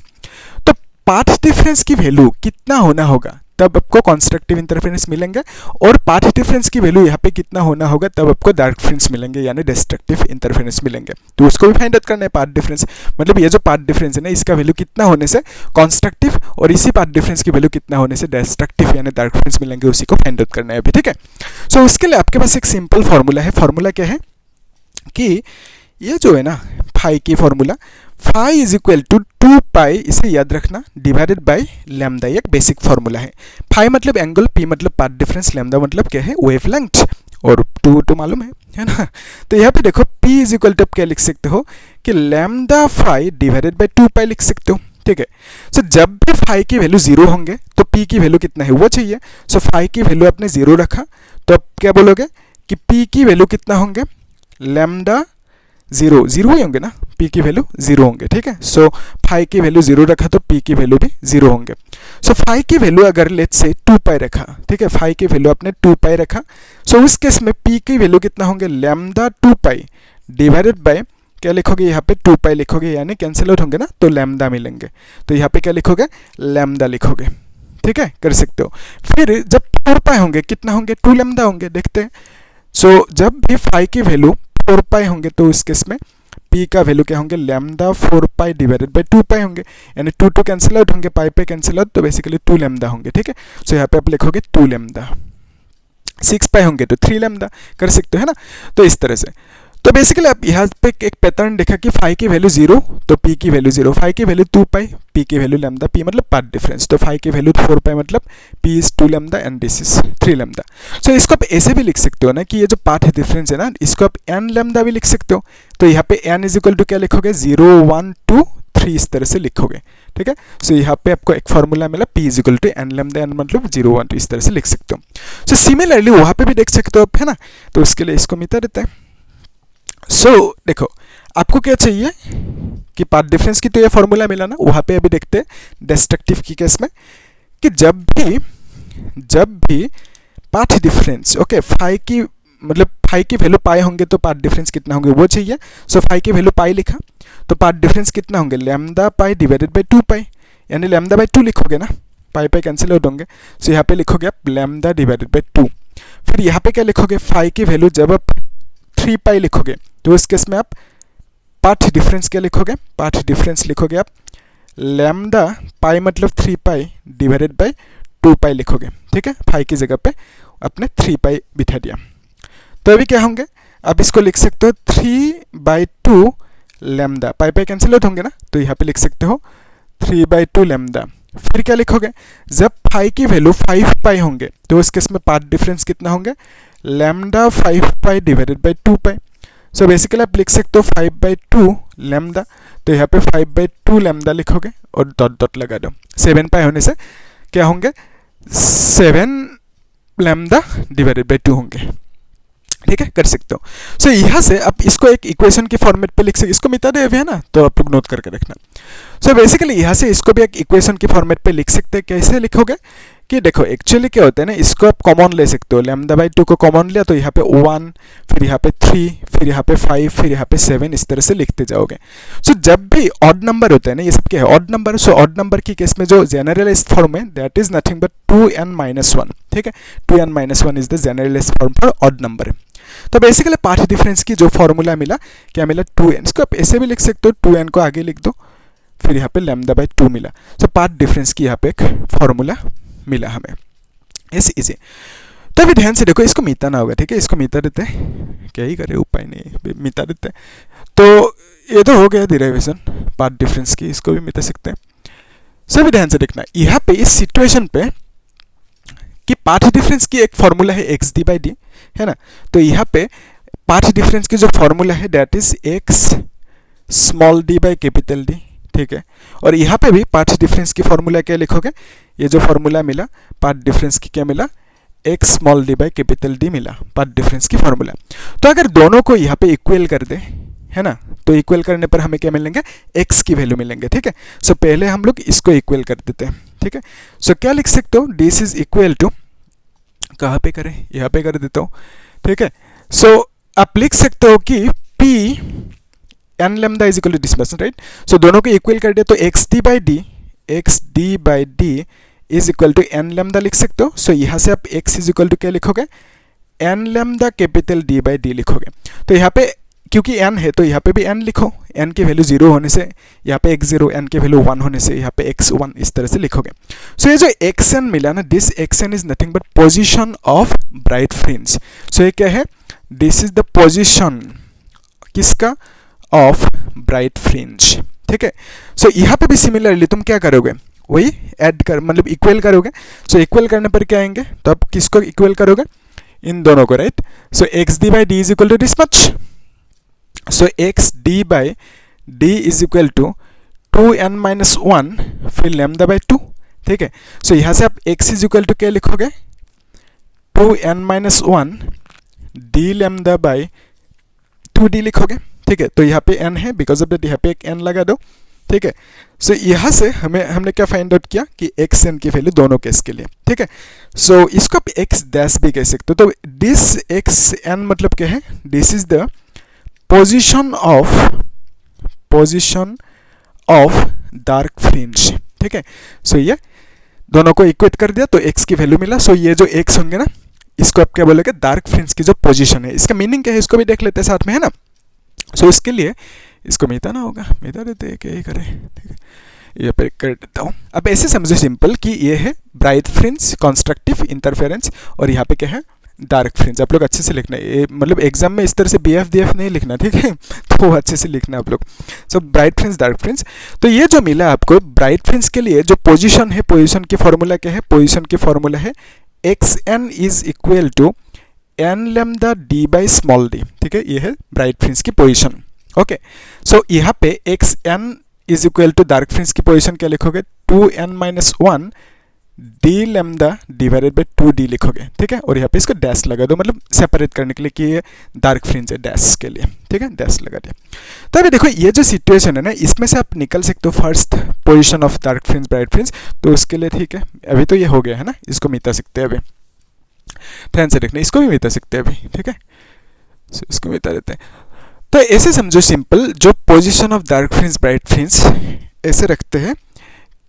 तो पाथ डिफरेंस की वैल्यू कितना होना होगा तब आपको कंस्ट्रक्टिव इंटरफेरेंस मिलेंगे, और पाथ डिफरेंस की वैल्यू यहाँ पे कितना होना होगा तब आपको डार्क फ्रिंज मिलेंगे यानी डिस्ट्रक्टिव इंटरफेरेंस मिलेंगे। तो उसको भी फाइंड आउट करना है, पाथ डिफरेंस मतलब ये जो पाथ डिफरेंस है ना, इसका वैल्यू कितना होने से कंस्ट्रक्टिव और इसी पाथ डिफरेंस की वैल्यू कितना होने से डिस्ट्रक्टिव यानी डार्क फ्रिंज मिलेंगे, उसी को फाइंड आउट करना है अभी, ठीक है। सो उसके लिए आपके पास एक सिंपल फॉर्मूला है। फॉर्मूला क्या है कि ये जो है ना फाई की formula, phi is equal to 2 pi, इसे याद रखना, डिवाइडेड बाय लैम्डा, एक बेसिक फॉर्मूला है। फाई मतलब एंगल, पी मतलब पाथ डिफरेंस, लैम्डा मतलब क्या है वेवलेंथ, और 2 तो मालूम है ना। तो यहाँ पे देखो p इज इक्वल टू क्या लिख सकते हो कि लैम्डा फाई डिवाइडेड बाय 2 पाई लिख सकते हो, ठीक है। सो जब भी फाई की वैल्यू 0 होंगे तो p की वैल्यू कितना है वो चाहिए। सो फाई की वैल्यू आपने 0 रखा तो आप क्या बोलोगे कि p की वैल्यू कितना होंगे, लैम्डा 0 ही होंगे ना, p की वैल्यू 0 होंगे, ठीक है। सो फाई की वैल्यू 0 रखा तो p की वैल्यू भी 0 होंगे। सो फाई की वैल्यू अगर लेट्स से 2 पाई रखा, ठीक है, फाई की वैल्यू आपने 2 पाई रखा, सो उस केस में p की वैल्यू कितना होंगे, लैम्डा 2 पाई डिवाइडेड बाय क्या लिखोगे यहाँ पे 2 पाई लिखोगे, यानी कैंसिल आउट होंगे ना तो लैम्डा मिलेंगे, तो यहाँ पे क्या लिखोगे लैम्डा लिखोगे, ठीक है, कर सकते हो। फिर जब 4 पाई होंगे कितना होंगे, 2 लैम्डा होंगे, देखते हैं। सो जब भी फाई की वैल्यू 4 पाई होंगे तो उस केस में p का वैल्यू क्या होंगे, लैम्डा 4 पाई डिवाइडेड बाय 2 पाई होंगे, यानी 2 कैंसिल आउट होंगे, पाई पे कैंसिल आउट, तो बेसिकली 2 लैम्डा होंगे, ठीक है। सो यहाँ पे आप लिखोगे 2 लैम्डा। 6 पाई होंगे तो 3 लैम्डा, कर सकते हो है ना। तो इस तरह से तो बेसिकली आप यहाँ पे एक पैटर्न देखा कि फाई की वैल्यू 0 तो p की वैल्यू 0, फाई की वैल्यू 2 पाई, p की वैल्यू लैम्डा, p मतलब पाथ डिफरेंस, तो फाई की वैल्यू 4 पाई मतलब p is 2 lambda and this is 3 lambda. So इसको आप ऐसे भी लिख सकते हो ना कि ये जो पाथ डिफरेंस है ना, इसको आप n लैम्डा भी लिख सकते हो। तो यहाँ पे n इज इक्वल टू क्या लिखोगे, 0 1 2 3 इस तरह से लिखोगे, ठीक है। सो यहाँ पे आपको एक फॉर्मूला मिला p is equal to n lambda, n मतलब 0 1 2 इस तरह से लिख सकते हो। सो सिमिलरली वहाँ पे भी देख सकते हो आप, है ना। तो उसके लिए इसको मिटा देते हैं। सो देखो आपको क्या चाहिए कि पाथ डिफरेंस की तो ये फॉर्मूला मिला ना, वहाँ पे अभी देखते हैं डिस्ट्रक्टिव की केस में कि जब भी पाथ डिफरेंस ओके फाई की मतलब फाई की वैल्यू पाई होंगे तो पाथ डिफरेंस कितना होंगे वो चाहिए। सो फाई की वैल्यू पाई लिखा तो पाथ डिफरेंस कितना होंगे, लैम्डा पाई डिवाइडेड बाय 2 पाई, यानी लैम्डा बाय 2 लिखोगे ना, पाई पाई कैंसिल आउट होंगे। सो यहाँ पे लिखोगे आप लैम्डा डिवाइडेड बाय 2। फिर यहाँ पे क्या लिखोगे, फाई की वैल्यू जब आप 3 पाई लिखोगे तो इस केस में आप पाथ डिफरेंस क्या लिखोगे, पाथ डिफरेंस लिखोगे आप लैम्डा पाई मतलब 3 पाई डिवाइडेड बाय 2 पाई लिखोगे, ठीक है। फाई की जगह पे आपने 3 पाई बिठा दिया। तो अभी क्या होंगे, आप इसको लिख सकते हो 3/2 लैम्डा, पाई पाई कैंसिल आउट होंगे ना, तो यहाँ पे लिख सकते हो 3/2 लैम्डा। फिर क्या लिखोगे, जब फाई की वैल्यू 5 पाई होंगे तो उस केस में पाथ डिफरेंस कितना होंगे, lambda 5 pi divided by 2 pi. So basically आप लिख सकते हो 5/2 लैम्डा, तो यहाँ पे 5/2 लैम्डा लिखोगे और डॉट डॉट लगा दो। 7 पाई होने से क्या होंगे, 7 लैम्डा डिवाइडेड बाय 2 होंगे, ठीक है, कर सकते हो। सो यहाँ से आप इसको एक इक्वेशन के फॉर्मेट पे लिख सकते, इसको मिटा दे अभी है ना, तो आप लोग नोट करके रखना। सो बेसिकली यहाँ से इसको भी एक इक्वेशन के फॉर्मेट पे लिख सकते हैं। कैसे लिखोगे कि देखो एक्चुअली क्या होता है ना, इसको आप कॉमन ले सकते हो, लैम्डा बाई 2 को कॉमन लिया तो यहाँ पे 1, फिर यहाँ पे 3, फिर यहाँ पे 5, फिर यहाँ पे 7 इस तरह से लिखते जाओगे। सो जब भी ऑड नंबर होता है ना, ये सब क्या है odd number, so odd number की केस में जो जनरलाइज्ड फॉर्म है that is nothing but 2n-1, ठीक है। 2n-1 is the generalised form for odd number. तो बेसिकली पाथ डिफरेंस की जो फॉर्मूला मिला, क्या मिला 2n, इसको आप ऐसे भी लिख सकते हो, 2n को आगे लिख दो, फिर यहाँ पे लैम्डा बाई 2 मिला। सो पाथ डिफरेंस की यहाँ पे एक फॉर्मूला मिला हमें, ऐसे इजी। तो अभी ध्यान से देखो, इसको मिटाना होगा, ठीक है, इसको मिटा देते हैं, क्या ही करे उपाय नहीं, मिटा देते हैं। तो ये तो हो गया डिराइवेशन पाथ डिफरेंस की, इसको भी मिटा सकते हैं। सो अभी ध्यान से देखना, यहाँ पे इस सिचुएशन पे कि पाथ डिफरेंस की एक फॉर्मूला है एक्स डी बाई डी, है ना। तो यहाँ पे पाथ डिफरेंस की जो फॉर्मूला है that is x small D by capital D, ठीक है। और यहाँ पे भी पाथ डिफरेंस की फॉर्मूला क्या लिखोगे, ये जो फॉर्मूला मिला पाथ डिफरेंस की क्या मिला, x small D by capital D मिला पाथ डिफरेंस की फॉर्मूला। तो अगर दोनों को यहाँ पे इक्वल कर दे, है ना, तो इक्वल करने पर हमें क्या मिलेंगे, एक्स की वैल्यू मिलेंगे। ठीक है, सो पहले हम लोग इसको इक्वल कर देते हैं। ठीक है, सो क्या लिख सकते हो, दिस इज इक्वल टू, कहाँ पे करें, यहाँ पे कर देता हूँ। ठीक है, सो आप लिख सकते हो कि P n lambda is equal to this much, right. So दोनों को इक्वल कर दिया तो x d by d is equal to n lambda लिख सकते हो। सो यहाँ से आप x इज इक्वल टू क्या लिखोगे, n lambda capital D by D लिखोगे। तो यहाँ पे क्योंकि n है तो यहाँ पे भी n लिखो, n की वैल्यू 0 होने से यहाँ पे x 0, n की वैल्यू 1 होने से यहाँ पे x 1, इस तरह से लिखोगे। सो ये जो xn मिला ना, this xn is nothing but position of bright fringe. So ये क्या है, दिस इज द पोजीशन किसका, ऑफ ब्राइट फ्रिंज। ठीक है, सो यहाँ पे भी सिमिलरली तुम क्या करोगे, वही ऐड कर, मतलब इक्वल करोगे। सो इक्वल करने पर क्या आएंगे, तो आप किसको इक्वल करोगे, इन दोनों को, right. So x d by d is equal to this much. So x d by d is equal to 2n minus 1 फिर लैम्डा बाई 2। ठीक है, सो यहाँ से आप x इज इक्वल टू क्या लिखोगे, 2n minus 1 d lambda by 2d लिखोगे। ठीक है, तो यहाँ पे n है, बिकॉज ऑफ दैट यहाँ पे एक n लगा दो। ठीक है, सो यहाँ से हमने क्या फाइंड आउट किया कि एक्स एन की वैल्यू दोनों केस के लिए। ठीक है, सो इसको आप एक्स डैश भी कह सकते हो। तो दिस एक्स एन मतलब क्या है, this is the position of dark fringe. ठीक है, सो ये दोनों को इक्वेट कर दिया तो x की वैल्यू मिला। सो ये जो x होंगे ना, इसको आप क्या बोलोगे, डार्क फ्रिंज की जो पोजीशन है। इसका मीनिंग क्या है, इसको भी देख लेते हैं साथ में, है ना। सो इसके लिए इसको मिटाना होगा, मिटा देते हैं, क्या ही करें। ठीक है, ये पे कर देता हूँ। अब ऐसे समझो सिंपल कि ये है ब्राइट फ्रिंज, कंस्ट्रक्टिव इंटरफेरेंस, और यहाँ पे क्या है, डार्क फ्रिंज। आप लोग अच्छे से लिखना है, मतलब एग्जाम में इस तरह से BF नहीं लिखना, ठीक है, तो अच्छे से लिखना आप लोग। So bright fringe, dark fringe. तो ये जो मिला आपको ब्राइट फ्रिंज के लिए जो पोजीशन है, पोजीशन की फॉर्मूला क्या है, पोजीशन की फॉर्मूला है xn is equal to n lambda d by small d। ठीक है, ये है ब्राइट फ्रिंज की पोजीशन। ओके, सो यहाँ पे xn is equal to dark fringe की पोजीशन क्या लिखोगे, 2n minus 1 d lambda divided by 2d लिखोगे। ठीक है, और यहाँ पे इसको डैश लगा दो, मतलब सेपरेट करने के लिए कि ये डार्क फ्रिंज है, डैश के लिए। ठीक है, डैश लगा दिया। तो अभी देखो ये जो सिचुएशन है ना, इसमें से आप निकल सकते हो first position of dark fringe, bright fringe. तो उसके लिए ठीक है, अभी तो ये हो गया है ना, इसको मिटा सकते हैं अभी, ध्यान से देखना, इसको भी मिटा सकते हैं अभी। ठीक है, इसको मिटा देते हैं। तो ऐसे समझो सिंपल, जो position of dark fringe, bright fringe ऐसे रखते हैं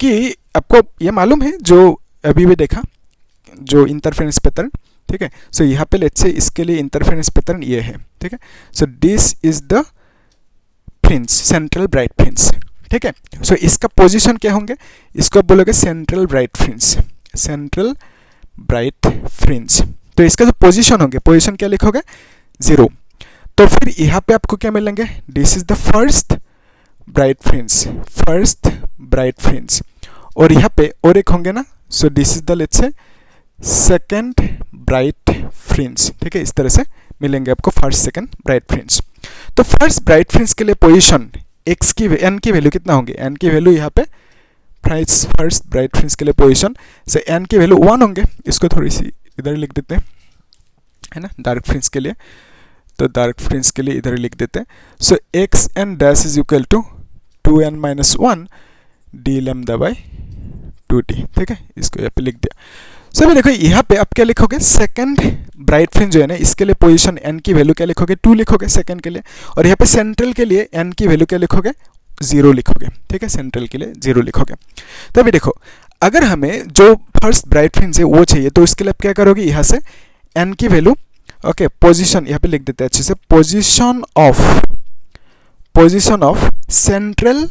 कि आपको ये मालूम है, जो अभी भी देखा, जो इंटरफेरेंस पैटर्न। ठीक है, सो यहाँ पे लेट्स से इसके लिए इंटरफेरेंस पैटर्न ये है। ठीक है, so this is the fringe, central bright fringe. ठीक है, सो इसका पोजीशन क्या होंगे, इसको आप बोलोगे central bright fringe, central bright fringe. तो इसका जो पोजीशन होंगे, पोजीशन क्या लिखोगे, 0। तो फिर यहाँ पे आपको क्या मिलेंगे, this is the first bright fringe, first bright fringe. और यहाँ पे और एक होंगे ना, सो this is the let's say second bright fringe. ठीक है, इस तरह से मिलेंगे आपको फर्स्ट, सेकंड ब्राइट फ्रिंज। तो फर्स्ट ब्राइट फ्रिंज के लिए पोजीशन x की n की वैल्यू कितना होंगे, n की वैल्यू यहाँ पे फर्स्ट ब्राइट फ्रिंज के लिए पोजीशन से n की वैल्यू 1 होंगे। इसको थोड़ी सी इधर लिख देते हैं, है ना, डार्क फ्रिंज के लिए। तो डार्क फ्रिंज के लिए इधर लिख देते हैं। So x n dash is equal to 2n minus 1 d lambda by 2d। ठीक है, इसको यहाँ पे लिख दिया। सो अभी देखो यहाँ पे आप क्या लिखोगे, सेकंड ब्राइट फ्रिंज जो है ना, इसके लिए पोजीशन n की वैल्यू क्या लिखोगे, 2 लिखोगे सेकंड के लिए। और यहाँ पे सेंट्रल के लिए n की वैल्यू क्या लिखोगे, 0 लिखोगे। ठीक है, सेंट्रल के लिए 0 लिखोगे। तो अभी देखो, अगर हमें जो फर्स्ट ब्राइट फ्रिंज है वो चाहिए, तो इसके लिए आप क्या करोगे, यहाँ से n की वैल्यू, ओके, पोजीशन यहाँ पे लिख देते हैं अच्छे से, position of central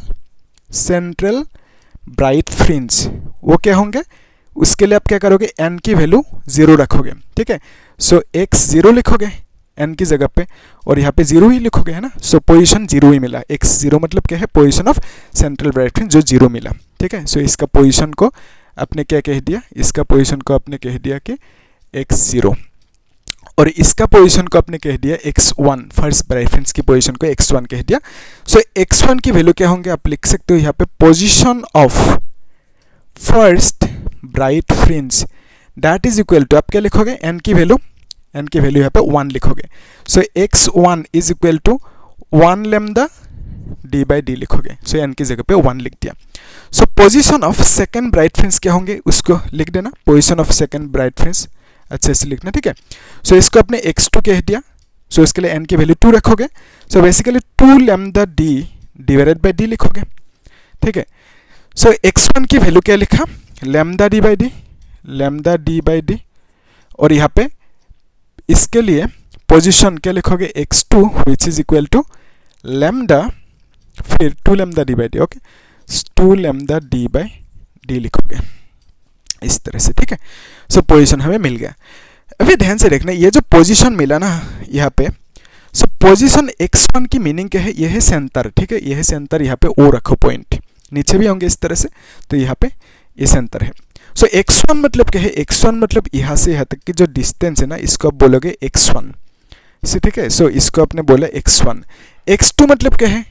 bright fringe वो क्या होंगे, उसके लिए आप क्या करोगे, n की वैल्यू 0 रखोगे। ठीक है, सो x 0 लिखोगे n की जगह पे, और यहाँ पे 0 ही लिखोगे, है ना। सो पोजीशन 0 ही मिला, x 0 मतलब क्या है, position of central bright fringe जो 0 मिला। ठीक है, सो इसका पोजीशन को आपने क्या कह दिया, इसका पोजीशन को आपने कह दिया कि x 0, और इसका पोजीशन को आपने कह दिया x1, फर्स्ट ब्राइट फ्रिंज की पोजीशन को x1 कह दिया। सो x1 की वैल्यू क्या होंगे, आप लिख सकते हो यहाँ पे position of first bright fringe that is equal to, आप क्या लिखोगे, एन की वैल्यू यहाँ पे 1 लिखोगे। So x1 is equal to 1 lambda d by D लिखोगे। सो एन की जगह पे 1 लिख दिया। So position of second bright fringe क्या होंगे उसको लिख देना, position of second bright fringe अच्छे से लिखना, ठीक है। सो इसको आपने x2 कह दिया, सो इसके लिए n की वैल्यू 2 रखोगे। So basically 2 lambda D divided by D लिखोगे, ठीक है। सो x1 की वैल्यू क्या लिखा, लैम्डा डी बाई डी, और यहाँ पे इसके लिए पोजीशन क्या लिखोगे, x2 which is equal to lambda, फिर 2 lambda d by D, okay, 2 lambda d by D लिखोगे इस तरह से, ठीक है। सो पोजीशन हमें मिल गया। अभी ध्यान से देखना, ये जो पोजीशन मिला ना यहाँ पे, सो पोजीशन x1 की मीनिंग क्या है, ये है सेंटर, ठीक है, ये है सेंटर, यहाँ पे ओ रखो पॉइंट, नीचे भी होंगे इस तरह से, तो यहाँ पे ये सेंटर है। सो x1 मतलब क्या है, x1 मतलब यहाँ से यहाँ तक की जो डिस्टेंस है ना, इसको आप बोलोगे x1, ठीक है। सो इसको आपने बोला x1। x2 मतलब क्या है,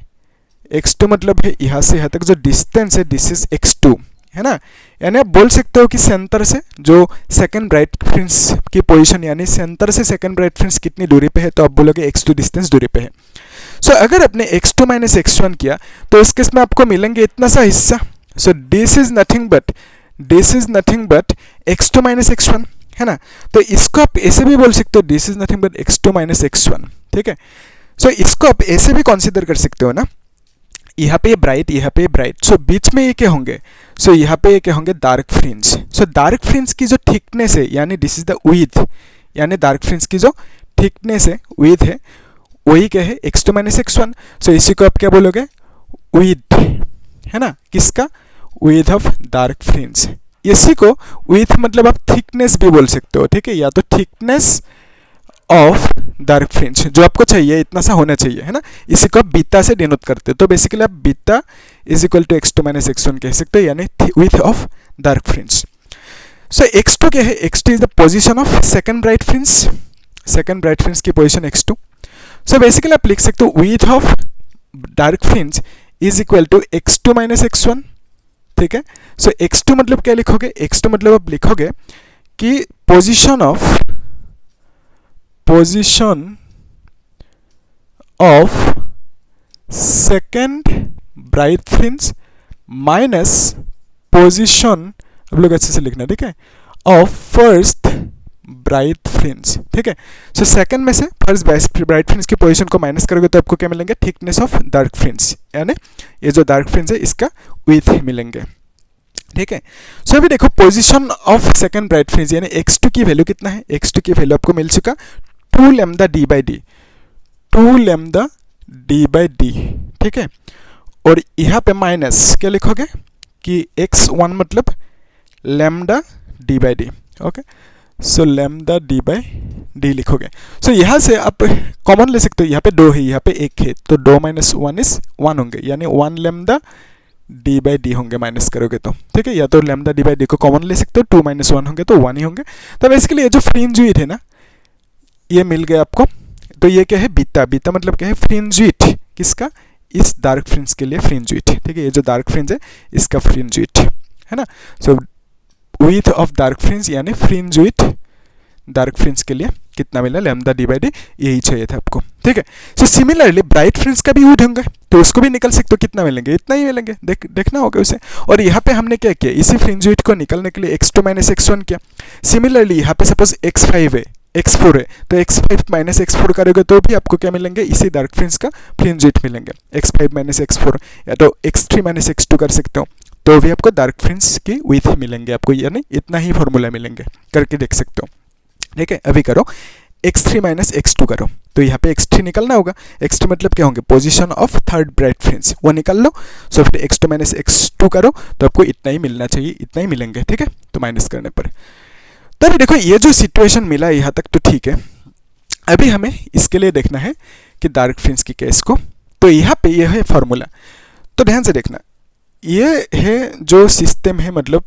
x2 मतलब है यहाँ से यहाँ तक जो डिस्टेंस है, दिस इज x2, है ना। यानी आप बोल सकते हो कि सेंटर से जो सेकंड ब्राइट फ्रिंज की पोजीशन, यानी सेंटर से सेकंड ब्राइट फ्रिंज कितनी दूरी पे है, तो आप बोलोगे x2 डिस्टेंस दूरी पे है। सो अगर आपने x2 माइनस x1 किया तो इस केस में आपको मिलेंगे इतना सा हिस्सा। सो this is nothing but x2 minus x1, है ना। तो इसको आप ऐसे भी बोल सकते हो, this is nothing but x2 minus x1, ठीक है। सो इसको आप ऐसे भी कंसीडर कर सकते हो ना, यहाँ पे ब्राइट, यहाँ पे ब्राइट, सो बीच में ये क्या होंगे, सो यहाँ पे ये क्या होंगे, dark fringe. So dark fringe की जो थिकनेस है, यानी दिस इज द विड्थ, यानी डार्क फ्रिंज की जो थिकनेस है, विड्थ है, वही क्या है, x2 माइनस x1। सो इसी को आप क्या बोलोगे, विड्थ, है ना, किसका, विड्थ ऑफ डार्क फ्रिंज। इसी को विड्थ मतलब आप थिकनेस भी बोल सकते हो, ठीक है, या तो थिकनेस ऑफ डार्क फ्रिंज जो आपको चाहिए इतना सा होना चाहिए, है ना। इसी को आप बीटा से डिनोट करते हो, तो बेसिकली आप beta is equal to x2 minus x1 कह सकते हो, यानी width of dark fringe. So x2 क्या है, x2 is the position of second bright fringe की पोजीशन x2। सो बेसिकली आप लिख सकते हो width of dark fringe is equal to x2 minus x1, ठीक है। सो x2 मतलब क्या लिखोगे, x2 मतलब आप लिखोगे कि position of second bright fringe minus position, आप लोग अच्छे से लिखना, ठीक है, ऑफ फर्स्ट ब्राइट फ्रिंज, ठीक है। सो सेकंड में से फर्स्ट ब्राइट फ्रिंज की पोजीशन को माइनस करोगे तो आपको क्या मिलेंगे, थिकनेस ऑफ डार्क फ्रिंज, यानी ये जो डार्क फ्रिंज है इसका विड्थ मिलेंगे, ठीक है। सो अभी देखो position of second bright fringe यानी x2 की वैल्यू कितना है, x2 की वैल्यू आपको मिल चुका 2 lambda d by D, 2 lambda d by D, ठीक है। और यहाँ पे माइनस क्या लिखोगे कि x1 मतलब lambda d by D, okay. So lambda d by D लिखोगे। सो यहाँ से आप कॉमन ले सकते हो, यहाँ पे 2 है, यहाँ पे 1 है, तो 2 माइनस 1 इज 1 होंगे, यानी 1 लैम्डा डी बाई डी होंगे माइनस करोगे तो, ठीक है। या तो लैम्डा डी बाई डी को कॉमन ले सकते हो, 2 माइनस 1 होंगे तो 1 ही होंगे। तो बेसिकली ये जो फ्रिंज विड्थ है ना, ये मिल गया आपको। तो ये क्या है, बीटा, बीटा मतलब क्या है, फ्रिंज विड्थ किसका, इस डार्क फ्रिंज के लिए फ्रिंज विड्थ, ठीक है। ये जो डार्क फ्रिंज है इसका फ्रिंज विड्थ, है ना। सो विड्थ ऑफ डार्क फ्रिंज यानी फ्रिंज विड्थ डार्क फ्रिंज के लिए कितना मिला, लैम्डा डी बाई डी, यही चाहिए था आपको, ठीक है। सो सिमिलरली ब्राइट फ्रिंज का भी विड्थ होंगे, तो उसको भी निकल सकते हो, कितना मिलेंगे, इतना ही मिलेंगे, देखना होगा उसे। और यहाँ पे हमने क्या किया, इसी फ्रिंज विड्थ को निकालने के लिए x2 माइनस x1 किया। सिमिलरली यहाँ पे सपोज x5 है, x4 है, तो x5 माइनस x4 करोगे तो भी आपको क्या मिलेंगे, इसी डार्क फ्रिंज का फ्रिंज विड्थ मिलेंगे, x5 माइनस x4, या तो x3 माइनस x2 कर सकते हो, तो भी आपको डार्क फ्रिंज की विड्थ मिलेंगे आपको, यानी इतना ही फॉर्मूला मिलेंगे, करके देख सकते हो, ठीक है। अभी करो x3 माइनस x2 करो, तो यहाँ पे x3 निकलना होगा, x2 मतलब क्या होंगे, position of third bright fringe, वो निकाल लो। सो फिर x2 माइनस x2 करो तो आपको इतना ही मिलना चाहिए, इतना ही मिलेंगे, ठीक है। तो माइनस करने पर तो अभी देखो ये जो सिचुएशन मिला यहाँ तक तो ठीक है। अभी हमें इसके लिए देखना है कि डार्क फ्रिंज की केस को, तो यहाँ पे ये है फॉर्मूला, तो ध्यान से देखना, ये है जो सिस्टम है, मतलब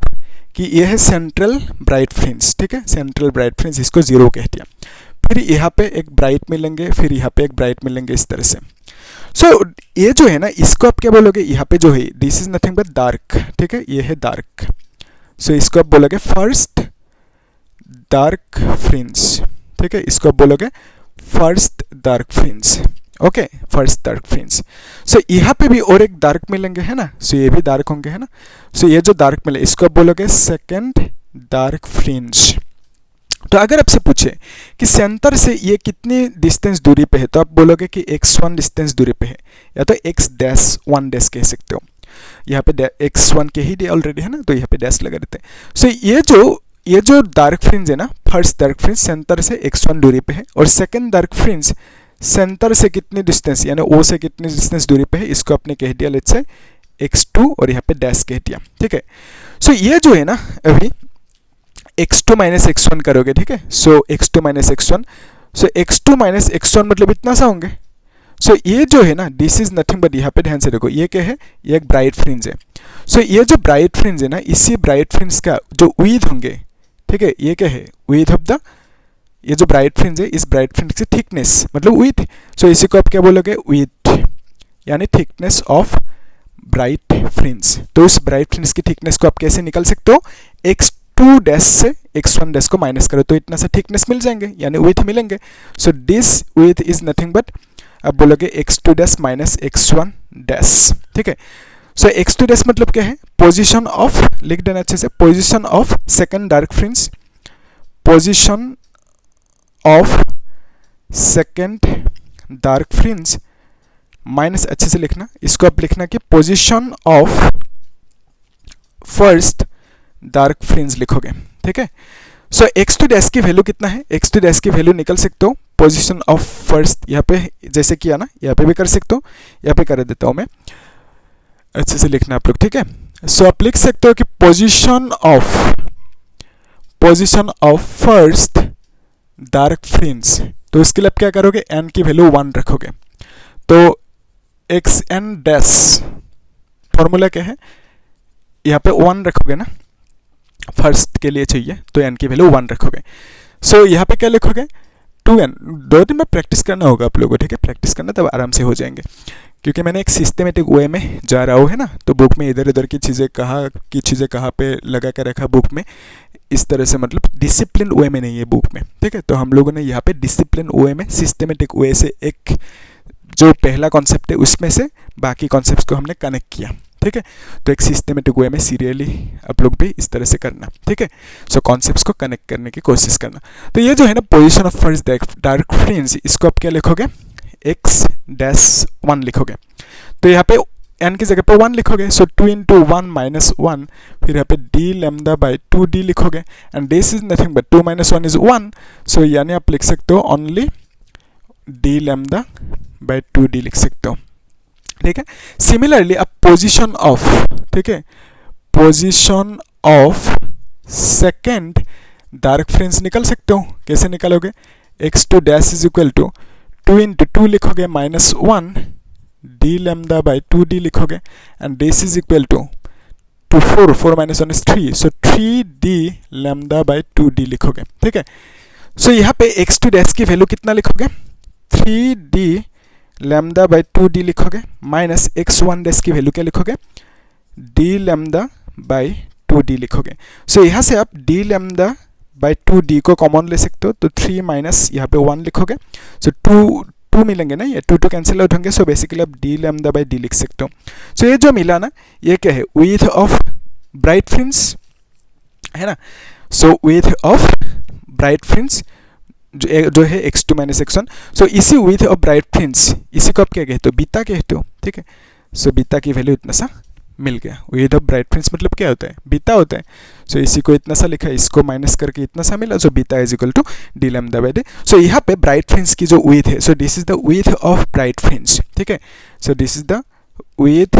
कि ये है सेंट्रल ब्राइट फ्रिंज, ठीक है, सेंट्रल ब्राइट फ्रिंज, इसको 0 कह दिया। फिर यहाँ पे एक ब्राइट मिलेंगे, फिर यहाँ पे एक ब्राइट मिलेंगे, इस तरह से। सो ये जो है ना, इसको आप क्या बोलोगे, यहाँ पे जो है this is nothing but dark, ठीक है, ये है डार्क। सो इसको आप बोलोगे फर्स्ट डार्क फ्रिंज, ठीक है, इसको आप बोलोगे first dark fringe, okay, first dark fringe. So यहाँ पे भी और एक डार्क मिलेंगे, है ना, सो ये भी डार्क होंगे, है ना, सो ये जो डार्क मिले इसको आप बोलोगे सेकंड डार्क फ्रिंज। तो अगर आपसे पूछे कि सेंटर से ये कितनी डिस्टेंस दूरी पे है, तो आप बोलोगे कि x1 डिस्टेंस दूरी पे है, या तो x-1 डैश कह सकते हो। यहाँ पे x1 के ही ऑलरेडी है ना, तो यहाँ पे डैश लगा देते हैं। सो ये जो डार्क फ्रिंज है ना, फर्स्ट डार्क फ्रिंज सेंटर से x1 दूरी पे है, और सेकंड डार्क फ्रिंज सेंटर से कितनी डिस्टेंस यानी O से कितनी डिस्टेंस दूरी पे है, इसको आपने कह दिया लेट्स से x2 और यहाँ पे डैश कह दिया, ठीक है। सो ये जो है ना अभी x2 माइनस x1 करोगे, ठीक है, सो x2 माइनस x1, सो x2 माइनस x1 मतलब इतना सा होंगे। सो ये जो है ना दिस इज नथिंग बट, यहाँ पे ध्यान से देखो ये क्या है, ये एक ब्राइट फ्रिंज है। सो ये जो ब्राइट फ्रिंज है ना, इसी ब्राइट फ्रिंज का जो विड्थ होंगे, ठीक है, ये क्या है विड्थ ऑफ द, ये जो ब्राइट फ्रिंज है इस ब्राइट फ्रिंज की थिकनेस मतलब विड्थ। सो इसी को आप क्या बोलोगे विड्थ यानी थिकनेस ऑफ ब्राइट फ्रिंज। तो इस ब्राइट फ्रिंज की थिकनेस को आप कैसे निकाल सकते हो, x2 डैश से x1 डैश को माइनस करो तो इतना सा थिकनेस मिल जाएंगे यानी विड्थ मिलेंगे। So this width is nothing but, आप बोलोगे x2 dash minus x1 dash, ठीक है। सो x2 डैश मतलब क्या है, पोजीशन ऑफ, लिख देना अच्छे से, position of second dark fringe, position of second dark fringe minus, अच्छे से लिखना, इसको आप लिखना कि position of first dark fringe लिखोगे, ठीक है। सो x2 डैश की वैल्यू कितना है, x2 डैश की वैल्यू निकल सकते हो पोजीशन ऑफ फर्स्ट, यहाँ पे जैसे किया ना यहाँ पे भी कर सकते हो, यहाँ पे कर देता हूँ मैं, अच्छे से लिखना आप लोग, ठीक है। सो आप लिख सकते हो कि position of first dark fringe, तो इसके लिए आप क्या करोगे, n की वैल्यू 1 रखोगे, तो xn डैश फॉर्मूला क्या है, यहाँ पे 1 रखोगे ना, फर्स्ट के लिए चाहिए तो n की वैल्यू 1 रखोगे। सो यहाँ पे क्या लिखोगे 2n, 2 दिन में प्रैक्टिस करना होगा आप लोगों को, ठीक है, प्रैक्टिस करना तब आराम से हो जाएंगे, क्योंकि मैंने एक सिस्टमेटिक वे में जा रहा हूँ, है ना, तो बुक में इधर उधर की चीज़ें कहाँ पे लगा कर रखा बुक में, इस तरह से मतलब डिसिप्लिन वे में नहीं है बुक में, ठीक है। तो हम लोगों ने यहाँ पे डिसिप्लिन वे में सिस्टमेटिक वे से एक जो पहला कॉन्सेप्ट है उसमें से बाकी कॉन्सेप्ट्स को हमने कनेक्ट किया, ठीक है। तो एक सिस्टमेटिक वे में सीरियली आप लोग भी इस तरह से करना, ठीक है। सो कॉन्सेप्ट्स को कनेक्ट करने की कोशिश करना। तो ये जो है ना position of first dark fringe, इसको आप क्या लिखोगे, x-1 लिखोगे, तो यहाँ पे n की जगह पे 1 लिखोगे, सो 2 इंटू 1 माइनस 1, फिर यहाँ पे d लैम्डा बाई 2d लिखोगे, and this is nothing but 2 minus 1 is 1, सो यानी आप लिख सकते हो only d lambda by 2d लिख सकते हो, ठीक है। सिमिलरली आप पोजीशन ऑफ, ठीक है, position of second dark fringe निकल सकते हो, कैसे निकालोगे, x2 dash is equal to 2 into 2 लिखोगे minus 1 d lambda by 2d लिखोगे, and this is equal to 4 minus 1 is 3, so 3d lambda by 2d लिखोगे, ठीक है। सो यहाँ पे x2 डैश की वैल्यू कितना लिखोगे, 3d लैम्डा बाई 2d लिखोगे, माइनस x1 डैश की वैल्यू क्या लिखोगे, d लैम्डा बाई 2d लिखोगे। सो यहाँ से आप d लैम्डा बाई 2d को कॉमन ले सकते हो, तो 3 माइनस यहाँ पे 1 लिखोगे, सो 2 मिलेंगे ना, ये 2 कैंसिल आउट होंगे, सो बेसिकली आप d लैम्डा बाई d लिख सकते हो। सो ये जो मिला ना, ये क्या है, विड्थ ऑफ ब्राइट फ्रिंज, है ना, सो विड्थ ऑफ ब्राइट फ्रिंज जो है x2 माइनस x1, सो इसी विड्थ ऑफ ब्राइट फ्रिंज, इसी को आप क्या कहते हो, बीटा कहते हो, ठीक है। सो बीटा की वैल्यू इतना सा मिल गया, विड्थ ऑफ ब्राइट फ्रिंज मतलब क्या होता है, बीटा होता है। सो इसी को इतना सा लिखा है, इसको माइनस करके इतना सा मिला, so beta is equal to d lambda by d। So यहाँ पे ब्राइट फ्रिंज की जो विड्थ है, so this is the width of bright fringe, ठीक है। So this is the width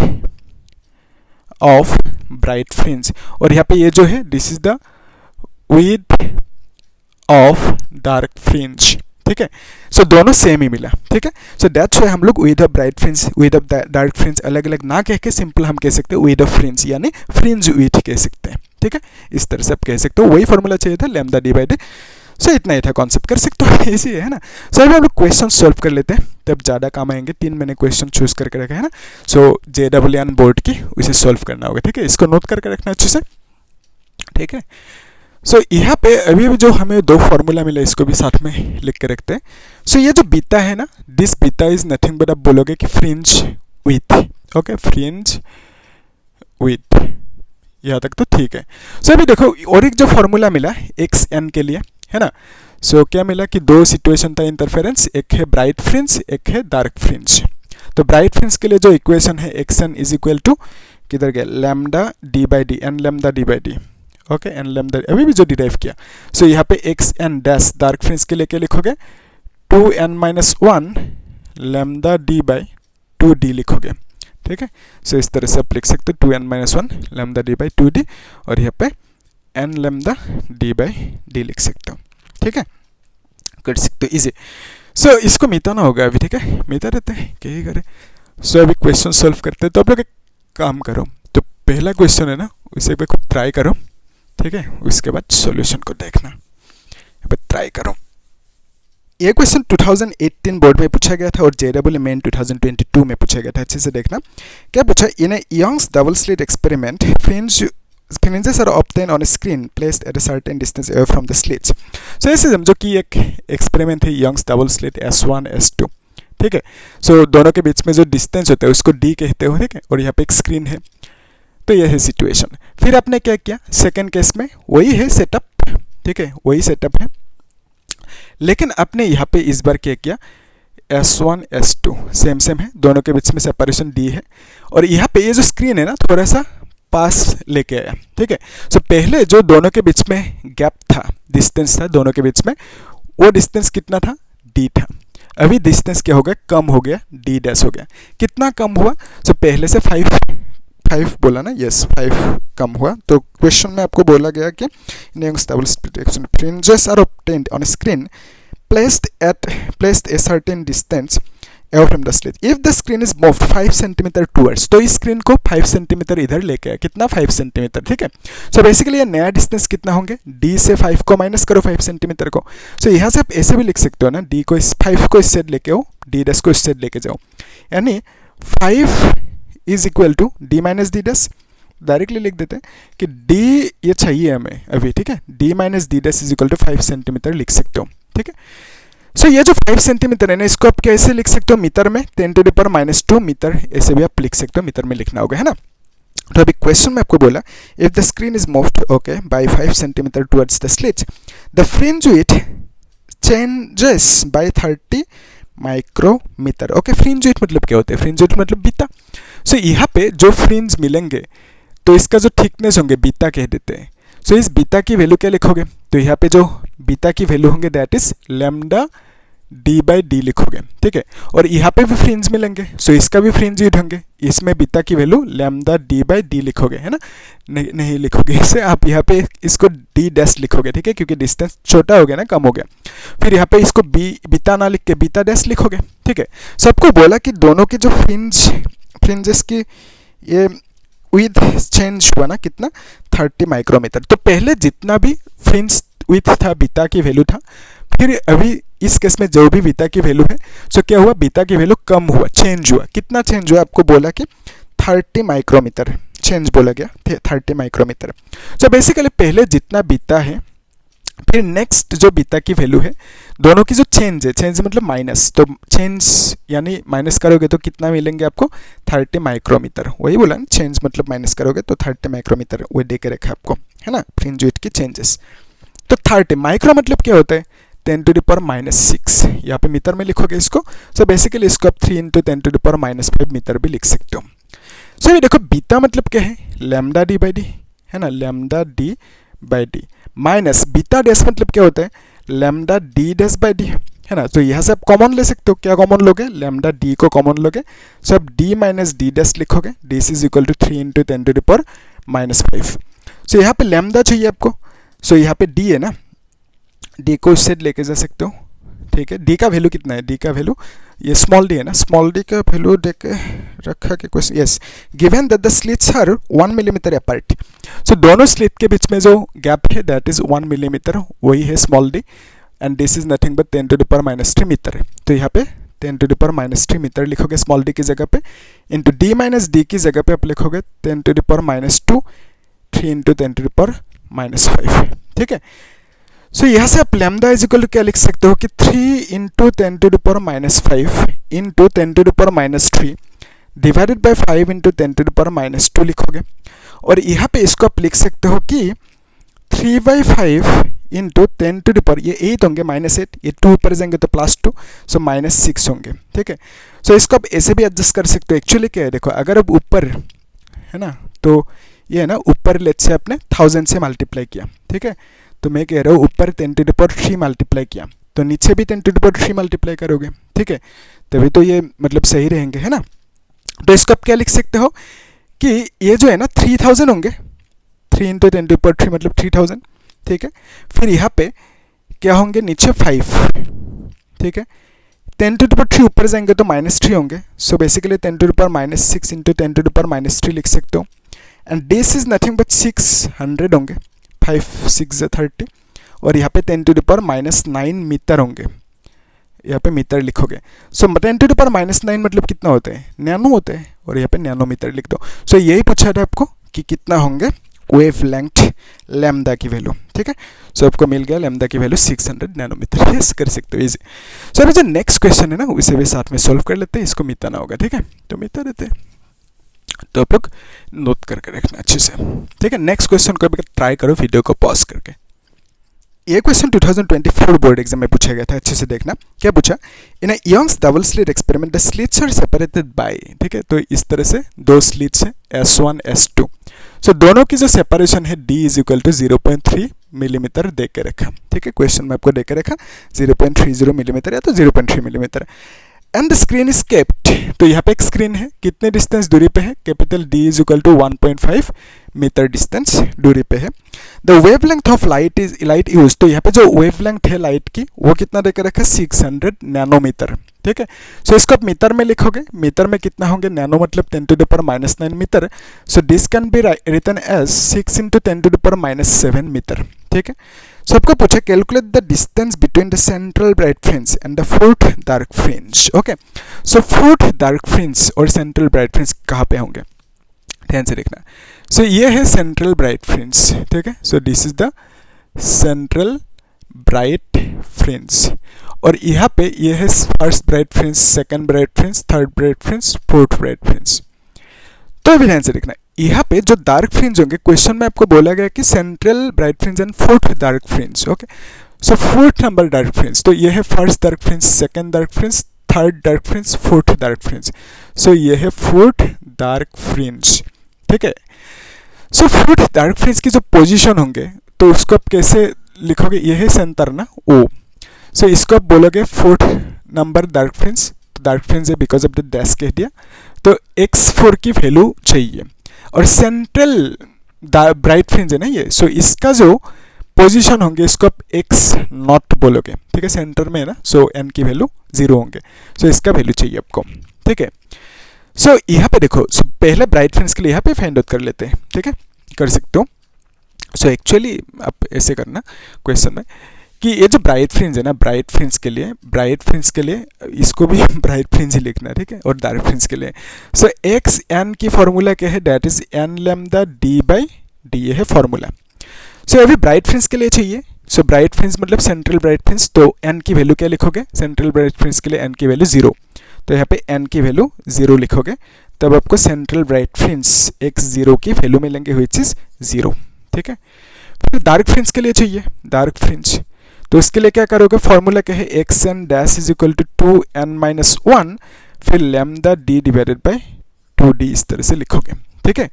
of bright fringe, और यहाँ पे ये जो है this is the width of dark fringe, ठीक है। सो दोनों सेम ही मिला, ठीक है। सो दैट्स व्हाई हम लोग with of bright fringe with of dark fringe अलग अलग ना कह के सिंपल हम कह सकते हैं विद ऑफ फ्रिंज यानी फ्रिंज विथ कह सकते हैं, ठीक है। इस तरह से आप कह सकते हो, वही फॉर्मूला चाहिए था लैम्डा डी बाई डी। सो इतना ही था, कॉन्सेप्ट कर सकते हो, इसी है ना। सो अभी हम लोग क्वेश्चन सॉल्व कर लेते हैं, तब ज़्यादा काम आएंगे। 3 मैंने क्वेश्चन चूज करके रखे है ना, सो JEE बोर्ड की उसे सॉल्व करना होगा, ठीक है। इसको नोट करके रखना अच्छे से। ठीक है। सो यहाँ पे अभी भी जो हमें दो फॉर्मूला मिला इसको भी साथ में लिख के रखते हैं। सो ये जो बीटा है ना, this beta is nothing but आप बोलोगे कि fringe with, okay, fringe with, यहाँ तक तो ठीक है। सो अभी देखो और एक जो फॉर्मूला मिला एक्स एन के लिए, है ना। सो क्या मिला कि दो सिचुएशन था इंटरफेरेंस, एक है ब्राइट फ्रिंज, एक है डार्क फ्रिंज। तो ब्राइट फ्रिंज के लिए जो इक्वेशन है x n is equal to किधर गया, lambda d by d, n lambda d by D, okay, n lambda अभी भी जो डिराइव किया। सो यहाँ पे x n dash dark fringe के लिए क्या लिखोगे, 2n-1 lambda d by 2d लिखोगे, ठीक है। सो इस तरह से आप लिख सकते हो 2n-1 lambda d by 2d, और यहाँ पे n lambda d by D लिख सकते हो, ठीक है, कर सकते हो इजी। सो इसको मिटाना होगा अभी, ठीक है, मिटा देते हैं, क्या ही करें। सो अभी क्वेश्चन सॉल्व करते हैं। तो आप लोग एक काम करो, तो पहला क्वेश्चन है ना उसे एक बार ट्राई करो, ठीक है, उसके बाद सॉल्यूशन को देखना, यहाँ पे ट्राई करो। ये क्वेश्चन 2018 बोर्ड में पूछा गया था और JEE मेन 2022 में पूछा गया था। अच्छे से देखना क्या पूछा, in a young's double slit experiment fringes are obtained on a screen placed at a certain distance away from the slits. So ऐसे समझो कि एक एक्सपेरिमेंट है Young's double slit S1 S2, ठीक है। सो दोनों के बीच में जो डिस्टेंस होता है उसको D कहते हो, ठीक है, और यहाँ पे एक स्क्रीन है। तो यह है सिचुएशन। फिर आपने क्या किया, सेकेंड केस में वही है सेटअप, ठीक है, वही सेटअप है, लेकिन आपने यहाँ पे इस बार क्या किया, S1 S2 सेम सेम है, दोनों के बीच में सेपरेशन D है, और यहाँ पे ये जो स्क्रीन है ना थोड़ा सा पास लेके आया, ठीक है। सो पहले जो दोनों के बीच में गैप था, डिस्टेंस था दोनों के बीच में, वो डिस्टेंस कितना था, D था। अभी डिस्टेंस क्या हो गया, कम हो गया, D डैश हो गया। कितना कम हुआ, सो पहले से 5 बोला ना, यस 5 कम हुआ। तो क्वेश्चन में आपको बोला गया कि double slit action fringes are obtained on screen placed a certain distance away from the slit. If the screen is moved 5 centimetre towards, तो इस स्क्रीन को 5 सेंटीमीटर इधर लेके आया, कितना 5 सेंटीमीटर, ठीक है। सो बेसिकली ये नया डिस्टेंस कितना होंगे, D से 5 को माइनस करो 5 सेंटीमीटर को। सो यहाँ से आप ऐसे भी लिख सकते हो ना, D को 5 को इस साइड लेके आओ, D डैश को इस साइड लेके जाओ, यानी 5 is equal to D minus d dash. Directly लिख देते हैं कि D ये चाहिए हमें अभी, ठीक है, D minus d dash is equal to 5 centimetre लिख सकते हो, ठीक है। सो ये जो 5 सेंटीमीटर है ना, इसको आप कैसे लिख सकते हो, मीटर में 10⁻⁻2 मीटर, ऐसे भी आप लिख सकते हो, मीटर में लिखना होगा, है ना। तो अभी क्वेश्चन में आपको बोला, if the screen is moved okay by 5 centimetre towards the slit, the fringe width changes by 30 micrometre. Okay, fringe width मतलब क्या होता है, फ्रिंज विड्थ मतलब बीटा। सो यहाँ पे जो फ्रिंज मिलेंगे तो इसका जो थिकनेस होंगे बीटा कह देते हैं। सो इस बीटा की वैल्यू क्या लिखोगे, तो यहाँ पे जो बीटा की वैल्यू होंगे that is lambda D by D लिखोगे, ठीक है। और यहाँ पे भी फ्रिंज मिलेंगे, सो इसका भी फ्रिंज विड्थ होंगे, इसमें बीटा की value lambda D by D लिखोगे, है ना। नहीं लिखोगे इसे, आप यहाँ पे इसको D डैश लिखोगे, ठीक है, क्योंकि डिस्टेंस छोटा हो गया ना, कम हो गया। फिर यहाँ पे इसको बीटा ना लिख के बीटा डैश लिखोगे, ठीक है। सो आपको बोला कि दोनों की जो फ्रिंजेस की ये विथ चेंज हुआ ना, कितना 30 माइक्रोमीटर। तो पहले जितना भी फ्रिंज विथ था बीटा की वैल्यू था, फिर अभी इस केस में जो भी बीटा की वैल्यू है, सो क्या हुआ, बीटा की वैल्यू कम हुआ, चेंज हुआ। कितना चेंज हुआ, आपको बोला कि 30 माइक्रोमीटर चेंज बोला गया, 30 माइक्रोमीटर। सो बेसिकली पहले जितना बीटा है, फिर नेक्स्ट जो बीटा की वैल्यू है, दोनों की जो चेंज है, चेंज मतलब माइनस, तो चेंज यानी माइनस करोगे तो कितना मिलेंगे आपको, 30 माइक्रोमीटर। वही बोला ना, चेंज मतलब माइनस करोगे तो 30 माइक्रोमीटर वो दे के रखा आपको, है ना, फ्रिंज विड्थ की चेंजेस। तो 30 माइक्रो मतलब क्या होता है, 10⁻⁻6, यहाँ पे मीटर में लिखोगे इसको। सो बेसिकली इसको आप 3 × 10⁻5 मीटर भी लिख सकते हो। सो ये देखो बीटा मतलब क्या है, लैम्डा D बाई डी, है ना, lambda D by D, minus beta dash मतलब क्या होता है, lambda D dash by D, है ना। तो यहाँ से आप कॉमन ले सकते हो, क्या कॉमन लोगे, लैम्डा D को कॉमन लोगे। सो आप D माइनस डी डैश लिखोगे, दिस इज इक्वल टू 3 × 10⁻5। सो यहाँ पे लैम्डा चाहिए आपको, सो यहाँ पे D है ना, D को इससे लेके जा सकते हो, ठीक है। D का वैल्यू कितना है, D का वैल्यू ये स्मॉल d है ना, स्मॉल d का वैल्यू देख के रखा के question, yes, given that the slits are 1 millimetre apart. So दोनों स्लिट के बीच में जो गैप है दैट इज 1 मिलीमीटर, वही है small d, and this is nothing but 10⁻³ metre. तो यहाँ पे 10⁻³ मीटर लिखोगे स्मॉल d की जगह पे, इंटू D माइनस डी की जगह पे आप लिखोगे 10⁻², 3 × -5, ठीक है। सो यहाँ से आप लैम्डा इज इक्वल टू क्या लिख सकते हो कि 3 into 10 to the power -5 into 10 to the power -3 divided by 5 into 10 to the power -2 लिखोगे। और यहाँ पे इसको आप लिख सकते हो कि 3/5 इंटू 10 टू द पावर, ये 8 होंगे, -8, ये 2 ऊपर जाएंगे तो +2, सो -6 होंगे, ठीक है। सो इसको आप ऐसे भी एडजस्ट कर सकते हो। एक्चुअली क्या है, देखो अगर अब ऊपर है ना, तो ये है ना, ऊपर लेट्स से आपने 1000 से मल्टीप्लाई किया, ठीक है। तो मैं कह रहा हूँ ऊपर 10 टू द पावर 3 मल्टीप्लाई किया, तो नीचे भी 10 टू द पावर 3 मल्टीप्लाई करोगे, ठीक है, तभी तो ये मतलब सही रहेंगे, है ना। तो इसको आप क्या लिख सकते हो कि ये जो है ना 3000 होंगे, 3 इंटू 10 टू द पावर 3 मतलब 3000, ठीक है। फिर यहाँ पे क्या होंगे, नीचे 5, ठीक है। 10 टू द पावर 3 ऊपर जाएंगे तो -3 होंगे, so basically 10 to the power -6 into 10 to the power -3 लिख सकते हो। And this is nothing but 600 होंगे, 5 6 30, और यहाँ पे 10 टू द पावर -9 मीटर होंगे, यहाँ पे मीटर लिखोगे। सो 10 टू द पावर -9 मतलब कितना होता है, नैनो होता है, और यहाँ पे नैनोमीटर लिख दो। सो यही पूछा था आपको कि कितना होंगे वेवलेंथ लैम्डा की वैल्यू, ठीक है। सो आपको मिल गया लैम्डा की वैल्यू 600 नैनोमीटर, यस कर सकते हो इजी। सो अभी जो नेक्स्ट क्वेश्चन है ना, उसे भी साथ में सॉल्व कर लेते हैं, इसको मिटाना होगा, ठीक है। तो मिटा देते हैं, तो आप लोग नोट करके रखना अच्छे से, ठीक है। नेक्स्ट क्वेश्चन को ट्राई करो वीडियो को पॉज करके। ये क्वेश्चन 2024 बोर्ड एग्जाम में पूछा गया था, अच्छे से देखना। क्या पूछा, in a young's double slit experiment the slits are separated by, ठीक है। तो इस तरह से 2 स्लिट्स है, S1 S2। सो दोनों की जो सेपरेशन है D is equal to 0.3 millimetre दे के रखा, ठीक है। क्वेश्चन में आपको दे के रखा 0.30 मिलीमीटर या तो 0.3 millimetre. And the screen is kept, तो यहाँ पे एक स्क्रीन है, कितने डिस्टेंस दूरी पे है, capital D is equal to 1.5 metre distance दूरी पे है। The wavelength of light use, तो यहाँ पे जो वेवलेंथ है लाइट की वो कितना देकर रखा है, 600 नैनोमीटर, ठीक है। सो इसको आप मीटर में लिखोगे, मीटर में कितना होंगे, नैनो मतलब 10 to the power -9 metre. So this can be written as 6 into 10 to the power -7 metre, ठीक है। सो आपको पूछा calculate the distance between the central bright fringe and the fourth dark fringe, okay. So fourth dark fringe और सेंट्रल ब्राइट फ्रिंज कहाँ पे होंगे, ध्यान से देखना। सो ये है सेंट्रल ब्राइट फ्रिंज, ठीक है। So this is the central bright fringe, और यहाँ पे ये है first bright fringe, second bright fringe, third bright fringe, fourth bright fringe. तो अभी ध्यान से देखना, यहाँ पे जो डार्क फ्रिंज होंगे, क्वेश्चन में आपको बोला गया कि central bright fringe and fourth dark fringe, okay. So fourth number dark fringe, तो ये है first dark fringe, second dark fringe, third dark fringe, fourth dark fringe. So ये है फोर्थ डार्क फ्रिंज, ठीक है। सो फोर्थ डार्क फ्रिंज की जो पोजीशन होंगे, तो उसको आप कैसे लिखोगे, ये है सेंटर ना, O। सो इसको आप बोलोगे फोर्थ नंबर डार्क फ्रिंज, तो डार्क फ्रिंज है बिकॉज ऑफ द डैश कह दिया, तो x4 की वैल्यू चाहिए। और सेंट्रल ब्राइट फ्रिंज है ना ये, सो इसका जो पोजीशन होंगे इसको आप x0 बोलोगे, ठीक है, सेंटर में है ना, सो n की वैल्यू 0 होंगे, सो इसका वैल्यू चाहिए आपको, ठीक है। सो यहाँ पे देखो, सो पहले ब्राइट फ्रिंज के लिए यहाँ पे फाइंड आउट कर लेते हैं, ठीक है, कर सकते हो। सो एक्चुअली आप ऐसे करना क्वेश्चन में कि ये जो ब्राइट फ्रिंज है ना, ब्राइट फ्रिंज के लिए इसको भी ब्राइट फ्रिंज ही लिखना है, ठीक है, और डार्क फ्रिंज के लिए। सो एक्स एन की फॉर्मूला क्या है, that is an lambda d by D, ये है फॉर्मूला। सो अभी ब्राइट फ्रिंज के लिए चाहिए, सो ब्राइट फ्रिंज मतलब सेंट्रल ब्राइट फ्रिंज, तो एन की वैल्यू क्या लिखोगे, सेंट्रल ब्राइट फ्रिंज के लिए एन की वैल्यू 0, तो यहाँ पे एन की वैल्यू 0 लिखोगे, तब आपको सेंट्रल ब्राइट फ्रिंज x0 की वैल्यू मिलेंगे विच इज 0, ठीक है। फिर डार्क फ्रिंज के लिए चाहिए डार्क फ्रिंज, तो इसके लिए क्या करोगे, फॉर्मूला क्या है, x n dash is equal to 2n-1, फिर lambda D divided by 2d, इस तरह से लिखोगे, ठीक है।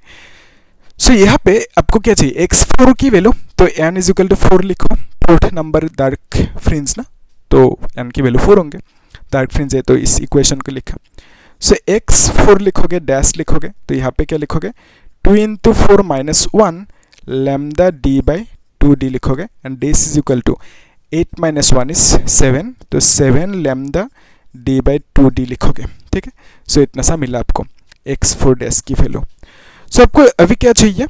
सो यहाँ पे आपको क्या चाहिए, x4 की वैल्यू, तो n इज इक्वल टू 4 लिखो, फोर्थ नंबर डार्क फ्रिंज ना, तो n की वैल्यू 4 होंगे, डार्क फ्रिंज है तो इस इक्वेशन को लिखा। सो x4 लिखोगे, डैश लिखोगे, तो यहाँ पे क्या लिखोगे, 2 into 4 -1 lambda d by 2d लिखोगे, and this is equal to 8 - 1 is 7, तो 7 लैम्डा डी बाई 2d लिखोगे, ठीक है। सो इतना सा मिला आपको x4 डैश की वैल्यू। सो आपको अभी क्या चाहिए,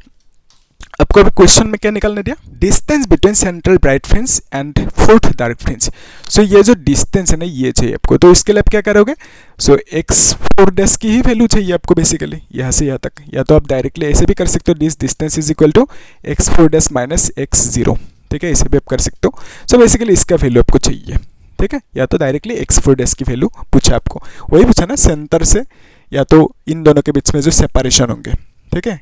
आपको अभी क्वेश्चन में क्या निकालने दिया, distance between central bright fringe and fourth dark fringe. So ये जो डिस्टेंस है ना ये चाहिए आपको, तो इसके लिए आप क्या करोगे, सो x4 डैश की ही वैल्यू चाहिए आपको बेसिकली यहाँ से यहाँ तक, या तो आप डायरेक्टली ऐसे भी कर सकते हो, this distance is equal to x4 dash minus x0, ठीक है, इसे भी आप कर सकते हो। सो बेसिकली इसका वैल्यू आपको चाहिए, ठीक है, या तो डायरेक्टली x4 डैश की वैल्यू पूछा आपको, वही पूछा ना सेंटर से या तो इन दोनों के बीच में जो सेपरेशन होंगे, ठीक है,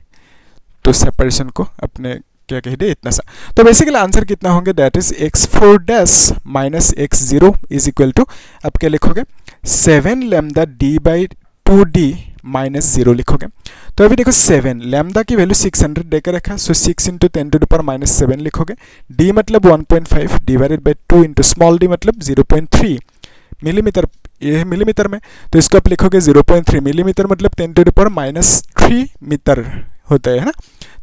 तो सेपरेशन को अपने क्या कह दिया इतना सा। तो बेसिकली आंसर कितना होंगे, that is x4 dash minus x0 is equal to आप क्या लिखोगे 7 lambda d by 2d minus 0 लिखोगे। तो अभी देखो 7 लैम्डा की वैल्यू 600 देकर रखा, so 6 into 10 to the power minus 7 लिखोगे, d मतलब 1.5 divided by 2 into small d मतलब 0.3 मिलीमीटर, ये है मिलीमीटर में, तो इसको आप लिखोगे 0.3 मिलीमीटर मतलब 10 to the power minus 3 metre होता है ना,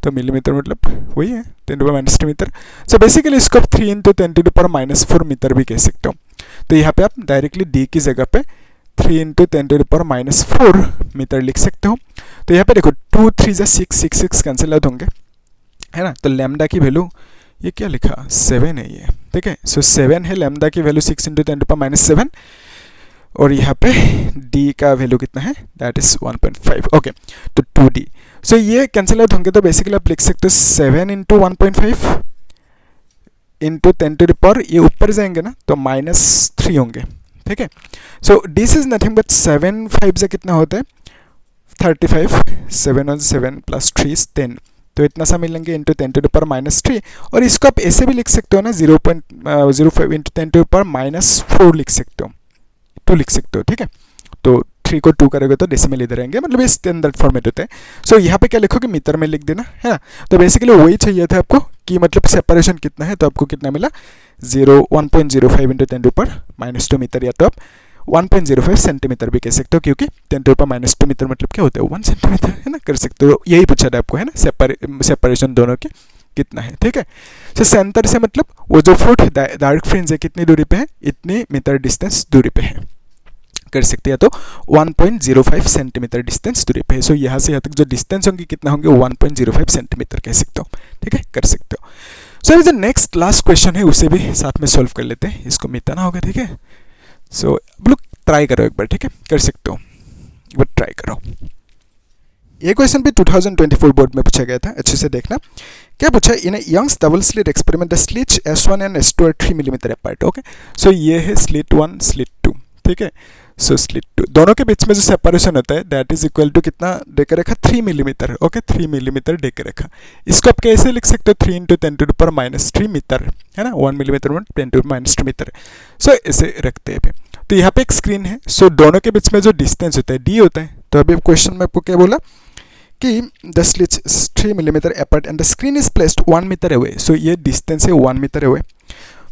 तो मिलीमीटर मतलब वही है 10 to the power minus 3 metre. So basically इसको आप 3 into 10 to the power minus 4 metre भी कह सकते हो। तो यहाँ पे आप डायरेक्टली d की जगह पे 3 into 10 to the power minus 4 metre लिख सकते हो। तो यहाँ पे देखो 2 3 जा 6 कैंसिल आउट होंगे, है ना, तो लैम्डा की वैल्यू ये क्या लिखा 7 है ये, ठीक है, सो 7 है लैम्डा की value 6 into 10 to the power minus 7, और यहाँ पे d का वैल्यू कितना है, दैट इज 1.5, ओके, तो 2d। सो ये कैंसिल आउट होंगे, तो बेसिकली आप लिख सकते हो 7 into 1.5 into 10 to the power, ये ऊपर जाएंगे ना तो -3 होंगे, ठीक है। So this is nothing but 7 5 से कितना होता है 35, 7 on 7 प्लस 3 इज 10, तो इतना सा मिलेंगे into 10 to the power minus 3, और इसको आप ऐसे भी लिख सकते हो ना 0.05 into 10 to the power minus 4 लिख सकते हो, 2 लिख सकते हो, ठीक है। तो 3 को 2 करोगे तो डेसिमल इधर आएंगे, मतलब ये स्टैंडर्ड फॉर्मेट होता है। सो यहाँ पे क्या लिखोगे मीटर में लिख देना, है ना। तो बेसिकली वही चाहिए था आपको कि मतलब सेपरेशन कितना है, तो आपको कितना मिला 1.05 into 10 to the power minus 2 metre, या तो आप 1.05 सेंटीमीटर भी कह सकते हो, क्योंकि 10 to the power minus 2 metre मतलब क्या होता है 1 सेंटीमीटर, है ना, कर सकते हो। यही पूछा था आपको, है ना, सेपरेशन दोनों के कितना है, ठीक है। तो सेंटर से मतलब वो जो फोर्थ डार्क फ्रिंज है कितनी दूरी पे है, इतनी मीटर डिस्टेंस दूरी पे है, कर सकते हैं, तो 1.05 सेंटीमीटर डिस्टेंस दूरी पे है। सो यहाँ से यहाँ तक जो डिस्टेंस होंगे कितना होंगे 1.05 सेंटीमीटर कह सकते हो, ठीक है, कर सकते हो। सो अभी जो नेक्स्ट लास्ट क्वेश्चन है उसे भी साथ में सॉल्व कर लेते हैं, इसको मिटाना होगा, ठीक है। सो लोग ट्राई करो एक बार, ठीक है, कर सकते हो, एक बार ट्राई करो। ये क्वेश्चन भी 2024 बोर्ड में पूछा गया था, अच्छे से देखना। क्या पूछा, in young's double slit experiment the slits S1 and S2 are 3 millimetre apart, okay. So ये है स्लिट 1 स्लिट 2, ठीक है। सो स्लिट 2 दोनों के बीच में जो सेपरेशन होता है दैट इज इक्वल टू कितना देकर रखा 3 मिलीमीटर, ओके, 3 मिलीमीटर देकर रखा। इसको आप कैसे लिख सकते हो 3 into 10 to the power minus 3 metre, है ना, 1 millimetre 10 to the minus 2 metre. So ऐसे रखते हैं। तो यहाँ पे एक स्क्रीन है, सो दोनों के बीच में जो डिस्टेंस होता है d होता है। तो अभी क्वेश्चन में आपको क्या बोला कि the slits 3 millimetre apart and the screen is placed 1 metre away. So ये डिस्टेंस है 1 metre away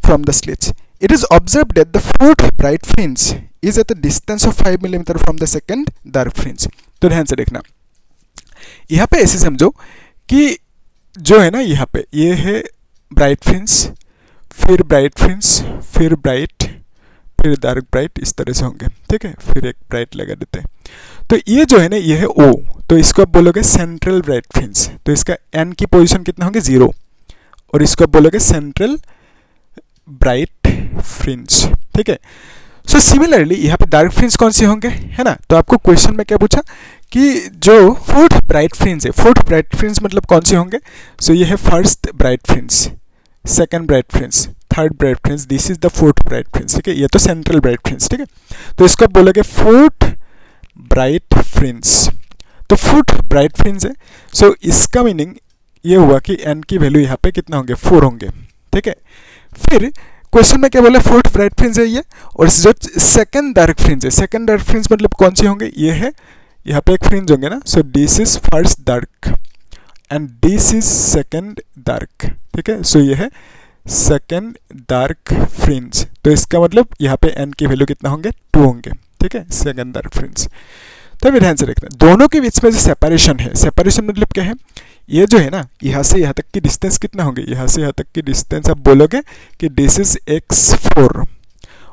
from the slits. It is observed that the fourth bright fringe is at a distance of 5 millimetre from the second dark fringe। तो ध्यान से देखना, यहाँ पे ऐसे समझो कि जो है ना यहाँ पे ये है ब्राइट फ्रिंज, फिर ब्राइट फ्रिंज, फिर ब्राइट, फिर डार्क ब्राइट, इस तरह से होंगे, ठीक है, फिर एक ब्राइट लगा देते हैं। तो ये जो है ना ये है O, तो इसको आप बोलोगे सेंट्रल ब्राइट फ्रिंज, तो इसका N की पोजीशन कितना होंगे 0, और इसको आप बोलोगे सेंट्रल ब्राइट फ्रिंज, ठीक है। सो सिमिलरली यहाँ पे डार्क फ्रिंज कौन से होंगे, है ना। तो आपको क्वेश्चन में क्या पूछा कि जो फोर्थ ब्राइट फ्रिंज है, फोर्थ ब्राइट फ्रिंज मतलब कौन से होंगे। सो ये है first bright fringe, second bright fringe, third bright fringe, this is the fourth bright fringe, ठीक है। ये तो सेंट्रल ब्राइट फ्रिंज, ठीक है। तो इसको आप बोलोगे फोर्थ ब्राइट फ्रिंज। तो फोर्थ ब्राइट फ्रिंज है, सो इसका मीनिंग ये हुआ कि n की वैल्यू यहाँ पे कितना होंगे 4 होंगे, ठीक है। फिर क्वेश्चन में क्या बोला फोर्थ ब्राइट फ्रिंज है ये, और जो सेकंड डार्क फ्रिंज है, सेकंड डार्क फ्रिंज मतलब कौन सी होंगे, ये है यहाँ पे एक फ्रिंज होंगे ना। सो this is first dark and this is second dark, ठीक है। सो ये है सेकंड डार्क फ्रिंज, तो इसका मतलब यहाँ पे n की वैल्यू कितना होंगे 2 होंगे, ठीक है, सेकंड डार्क फ्रिंज। तो अभी ध्यान से देखना, दोनों के बीच में जो सेपरेशन है, सेपरेशन मतलब क्या है, ये जो है ना यहाँ से यहाँ तक की डिस्टेंस कितना होंगे, यहाँ से यहाँ तक की डिस्टेंस आप बोलोगे कि दिस इज x4,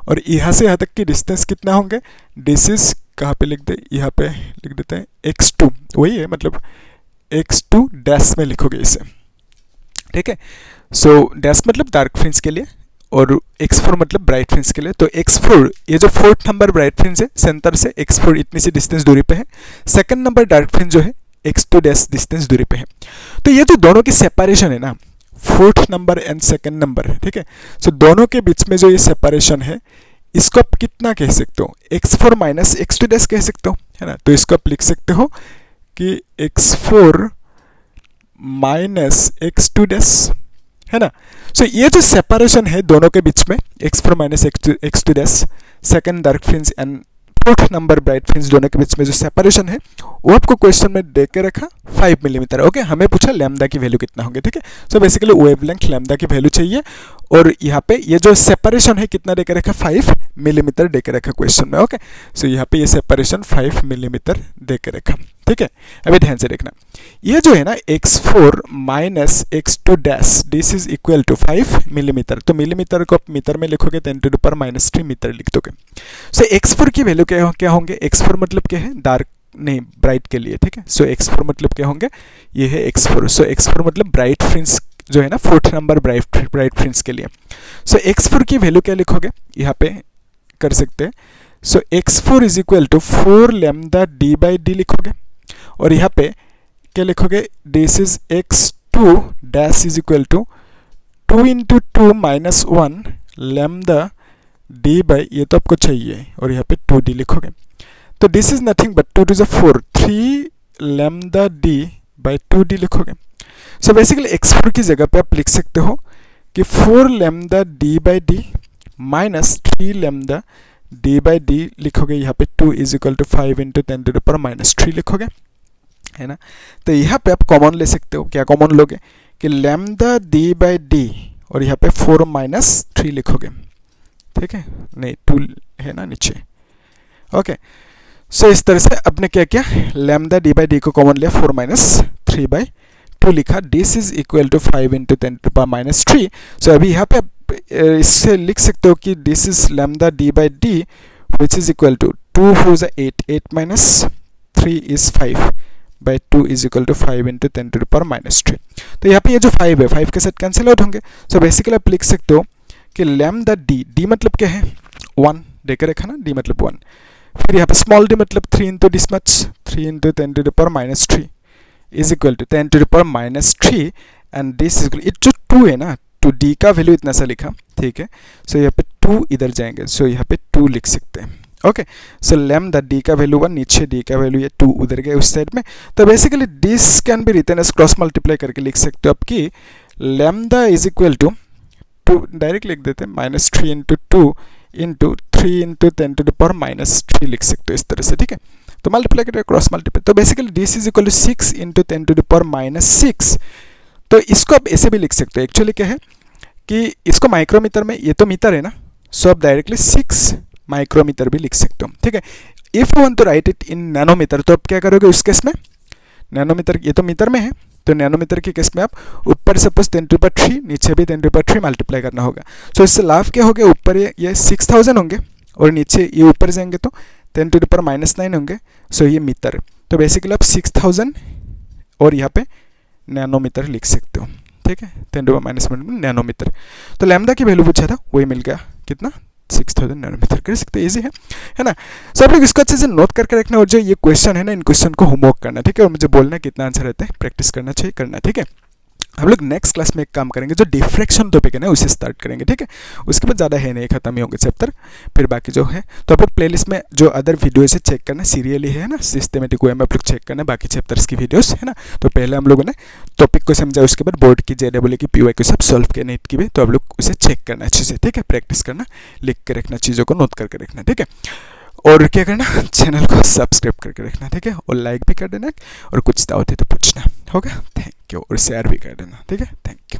और यहाँ से यहाँ तक की डिस्टेंस कितना होंगे, दिस इज कहाँ पे लिख दे, यहाँ पे लिख देते हैं x2, वही है मतलब x2 डैश में लिखोगे इसे, ठीक है। सो डैश मतलब डार्क फ्रिंज के लिए और x4 मतलब ब्राइट फ्रिंज के लिए। तो x4 ये जो फोर्थ नंबर ब्राइट फ्रिंज है सेंटर से x4 इतनी सी डिस्टेंस दूरी पे है। सेकंड नंबर डार्क फ्रिंज जो है x2 डैश डिस्टेंस दूरी पे है। तो ये जो दोनों की सेपरेशन है ना, fourth number and second number, ठीक है। सो दोनों के बीच में जो ये सेपरेशन है इसको आप कितना कह सकते हो, x4 माइनस x2 डैश कह सकते हो, है ना। तो इसको आप लिख सकते हो कि x4 माइनस x2 डैश, है ना। सो ये जो सेपरेशन है दोनों के बीच में x4 minus x2 dash, second dark fringe and fourth number bright fringe दोनों के बीच में जो सेपरेशन है वो आपको क्वेश्चन में दे के रखा 5 मिलीमीटर। ओके, हमें पूछा लैम्डा की वैल्यू कितना होंगे, ठीक है। सो बेसिकली वेवलेंथ लैम्डा की वैल्यू चाहिए और यहाँ पे ये जो सेपरेशन है कितना दे के रखा, 5 मिलीमीटर दे के रखा क्वेश्चन में। ओके, सो यहाँ पे ये सेपरेशन 5 मिलीमीटर दे के रखा, ठीक है। अभी ध्यान से देखना, ये जो है ना x4 minus x2 dash this is equal to 5 millimetre. तो मिलीमीटर को आप मीटर में लिखोगे 10⁻³ मीटर लिख दोगे। सो x4 की वैल्यू क्या होंगे, x4 मतलब क्या है, डार्क नहीं ब्राइट के लिए, ठीक है। सो x4 मतलब क्या होंगे, ये है x4। सो x4 मतलब ब्राइट फ्रिंज जो है ना, फोर्थ नंबर ब्राइट फ्रिंज के लिए। सो x4 की वैल्यू क्या लिखोगे, यहाँ पे कर सकते हैं। So x4 is equal to 4 lambda d/d लिखोगे और यहाँ पे क्या लिखोगे, this is x2 dash is equal to 2 × 2 - 1 lambda d/, ये तो आपको चाहिए, और यहाँ पे 2d लिखोगे। तो this is nothing but 2 × 4 3 lambda d/2d लिखोगे। सो बेसिकली x4 की जगह पे आप लिख सकते हो कि 4 lambda d/d minus 3 lambda d/d लिखोगे। यहाँ पे 2 इज इक्वल टू 5 × 10⁻³ लिखोगे, है ना। तो यहाँ पे आप कॉमन ले सकते हो, क्या कॉमन लोगे कि लैम्डा d/d और यहाँ पे 4 - 3 लिखोगे, ठीक है, नहीं 2 है ना नीचे। ओके, सो इस तरह से आपने क्या किया, लैम्डा d/d को कॉमन लिया, 4 - 3/2 लिखा। This is equal to 5 × 10⁻³ so अभी यहाँ पे आप इससे लिख सकते हो कि this is lambda d/d which is equal to 2 4 = 8 8 - 3 is 5/2 is equal to 5 × 10⁻³ तो यहाँ पे ये जो 5 है 5 के साथ कैंसिल आउट होंगे। सो बेसिकली आप लिख सकते हो कि लैम्डा d मतलब क्या है, 1 देकर रखा ना, d मतलब 1। फिर यहाँ पे स्मॉल d मतलब 3 × this much 3 × 10⁻³ is equal to 10⁻³ and this is equal, ये जो 2 है ना, तो d का वैल्यू इतना सा लिखा, ठीक है। सो यहाँ पे 2 इधर जाएंगे, सो यहाँ पे 2 लिख सकते हैं। ओके, सो लैम्डा d का वैल्यू 1, नीचे d का वैल्यू ये 2 उधर गए उस साइड में। तो basically this can be written as cross multiply करके लिख सकते हो आप कि lambda is equal to 2 direct लिख देते हैं, -3 × 2 × 3 × 10⁻³ लिख सकते हो इस तरह से, ठीक है। तो मल्टीप्लाई करें, क्रॉस मल्टीप्लाई, तो basically this is equal to 6 × 10⁻⁶। तो इसको आप ऐसे भी लिख सकते हो, एक्चुअली क्या है कि इसको माइक्रोमीटर में, ये तो मीटर है ना, सो आप डायरेक्टली 6 माइक्रोमीटर भी लिख सकते हो, ठीक है। If you want to write it in nanometre तो आप क्या करोगे उस केस में, नैनोमीटर ये तो मीटर में है, तो नैनोमीटर के केस में आप ऊपर सपोज 10⁻³ नीचे भी 10⁻³ मल्टीप्लाई करना होगा। सो इससे लाभ क्या हो गया, ऊपर ये 6000 होंगे और नीचे ये ऊपर जाएंगे तो 10⁻⁹ होंगे। सो ये मीटर, तो बेसिकली आप 6000 और यहाँ पे नैनोमीटर लिख सकते हो, ठीक है, 10⁻⁻ नैनोमीटर। तो लैम्डा की वैल्यू पूछा था, वही मिल गया, कितना 6000 नैनोमीटर, कर सकते, इजी है ना। सो आप लोग इसको अच्छे से नोट करके रखना और जो ये क्वेश्चन है ना, इन क्वेश्चन को होमवर्क करना, ठीक है, और मुझे बोलना कितना आंसर रहता है, प्रैक्टिस करना चाहिए, करना, ठीक है। हम लोग नेक्स्ट क्लास में एक काम करेंगे, जो डिफ्रैक्शन टॉपिक है ना उसे स्टार्ट करेंगे, ठीक है। उसके बाद ज़्यादा है नहीं, खत्म ही होंगे चैप्टर, फिर बाकी जो है तो आप लोग प्लेलिस्ट में जो अदर वीडियोस है चेक करना, सीरियली है ना, सिस्टमेटिक वे में आप लोग चेक करना बाकी चैप्टर्स की वीडियोस, है ना। तो पहले हम लोगों ने टॉपिक को समझा, उसके बाद बोर्ड की JEE की PY को सब सॉल्व किया, नीट की भी, तो आप लोग उसे चेक करना अच्छे से, ठीक है, प्रैक्टिस करना, लिख के रखना, चीज़ों को नोट करके रखना, ठीक है। और क्या करना, चैनल को सब्सक्राइब करके रखना, ठीक है, और लाइक भी कर देना, और कुछ डाउट है तो पूछना होगा। थैंक यू, और शेयर भी कर देना, ठीक है, थैंक यू।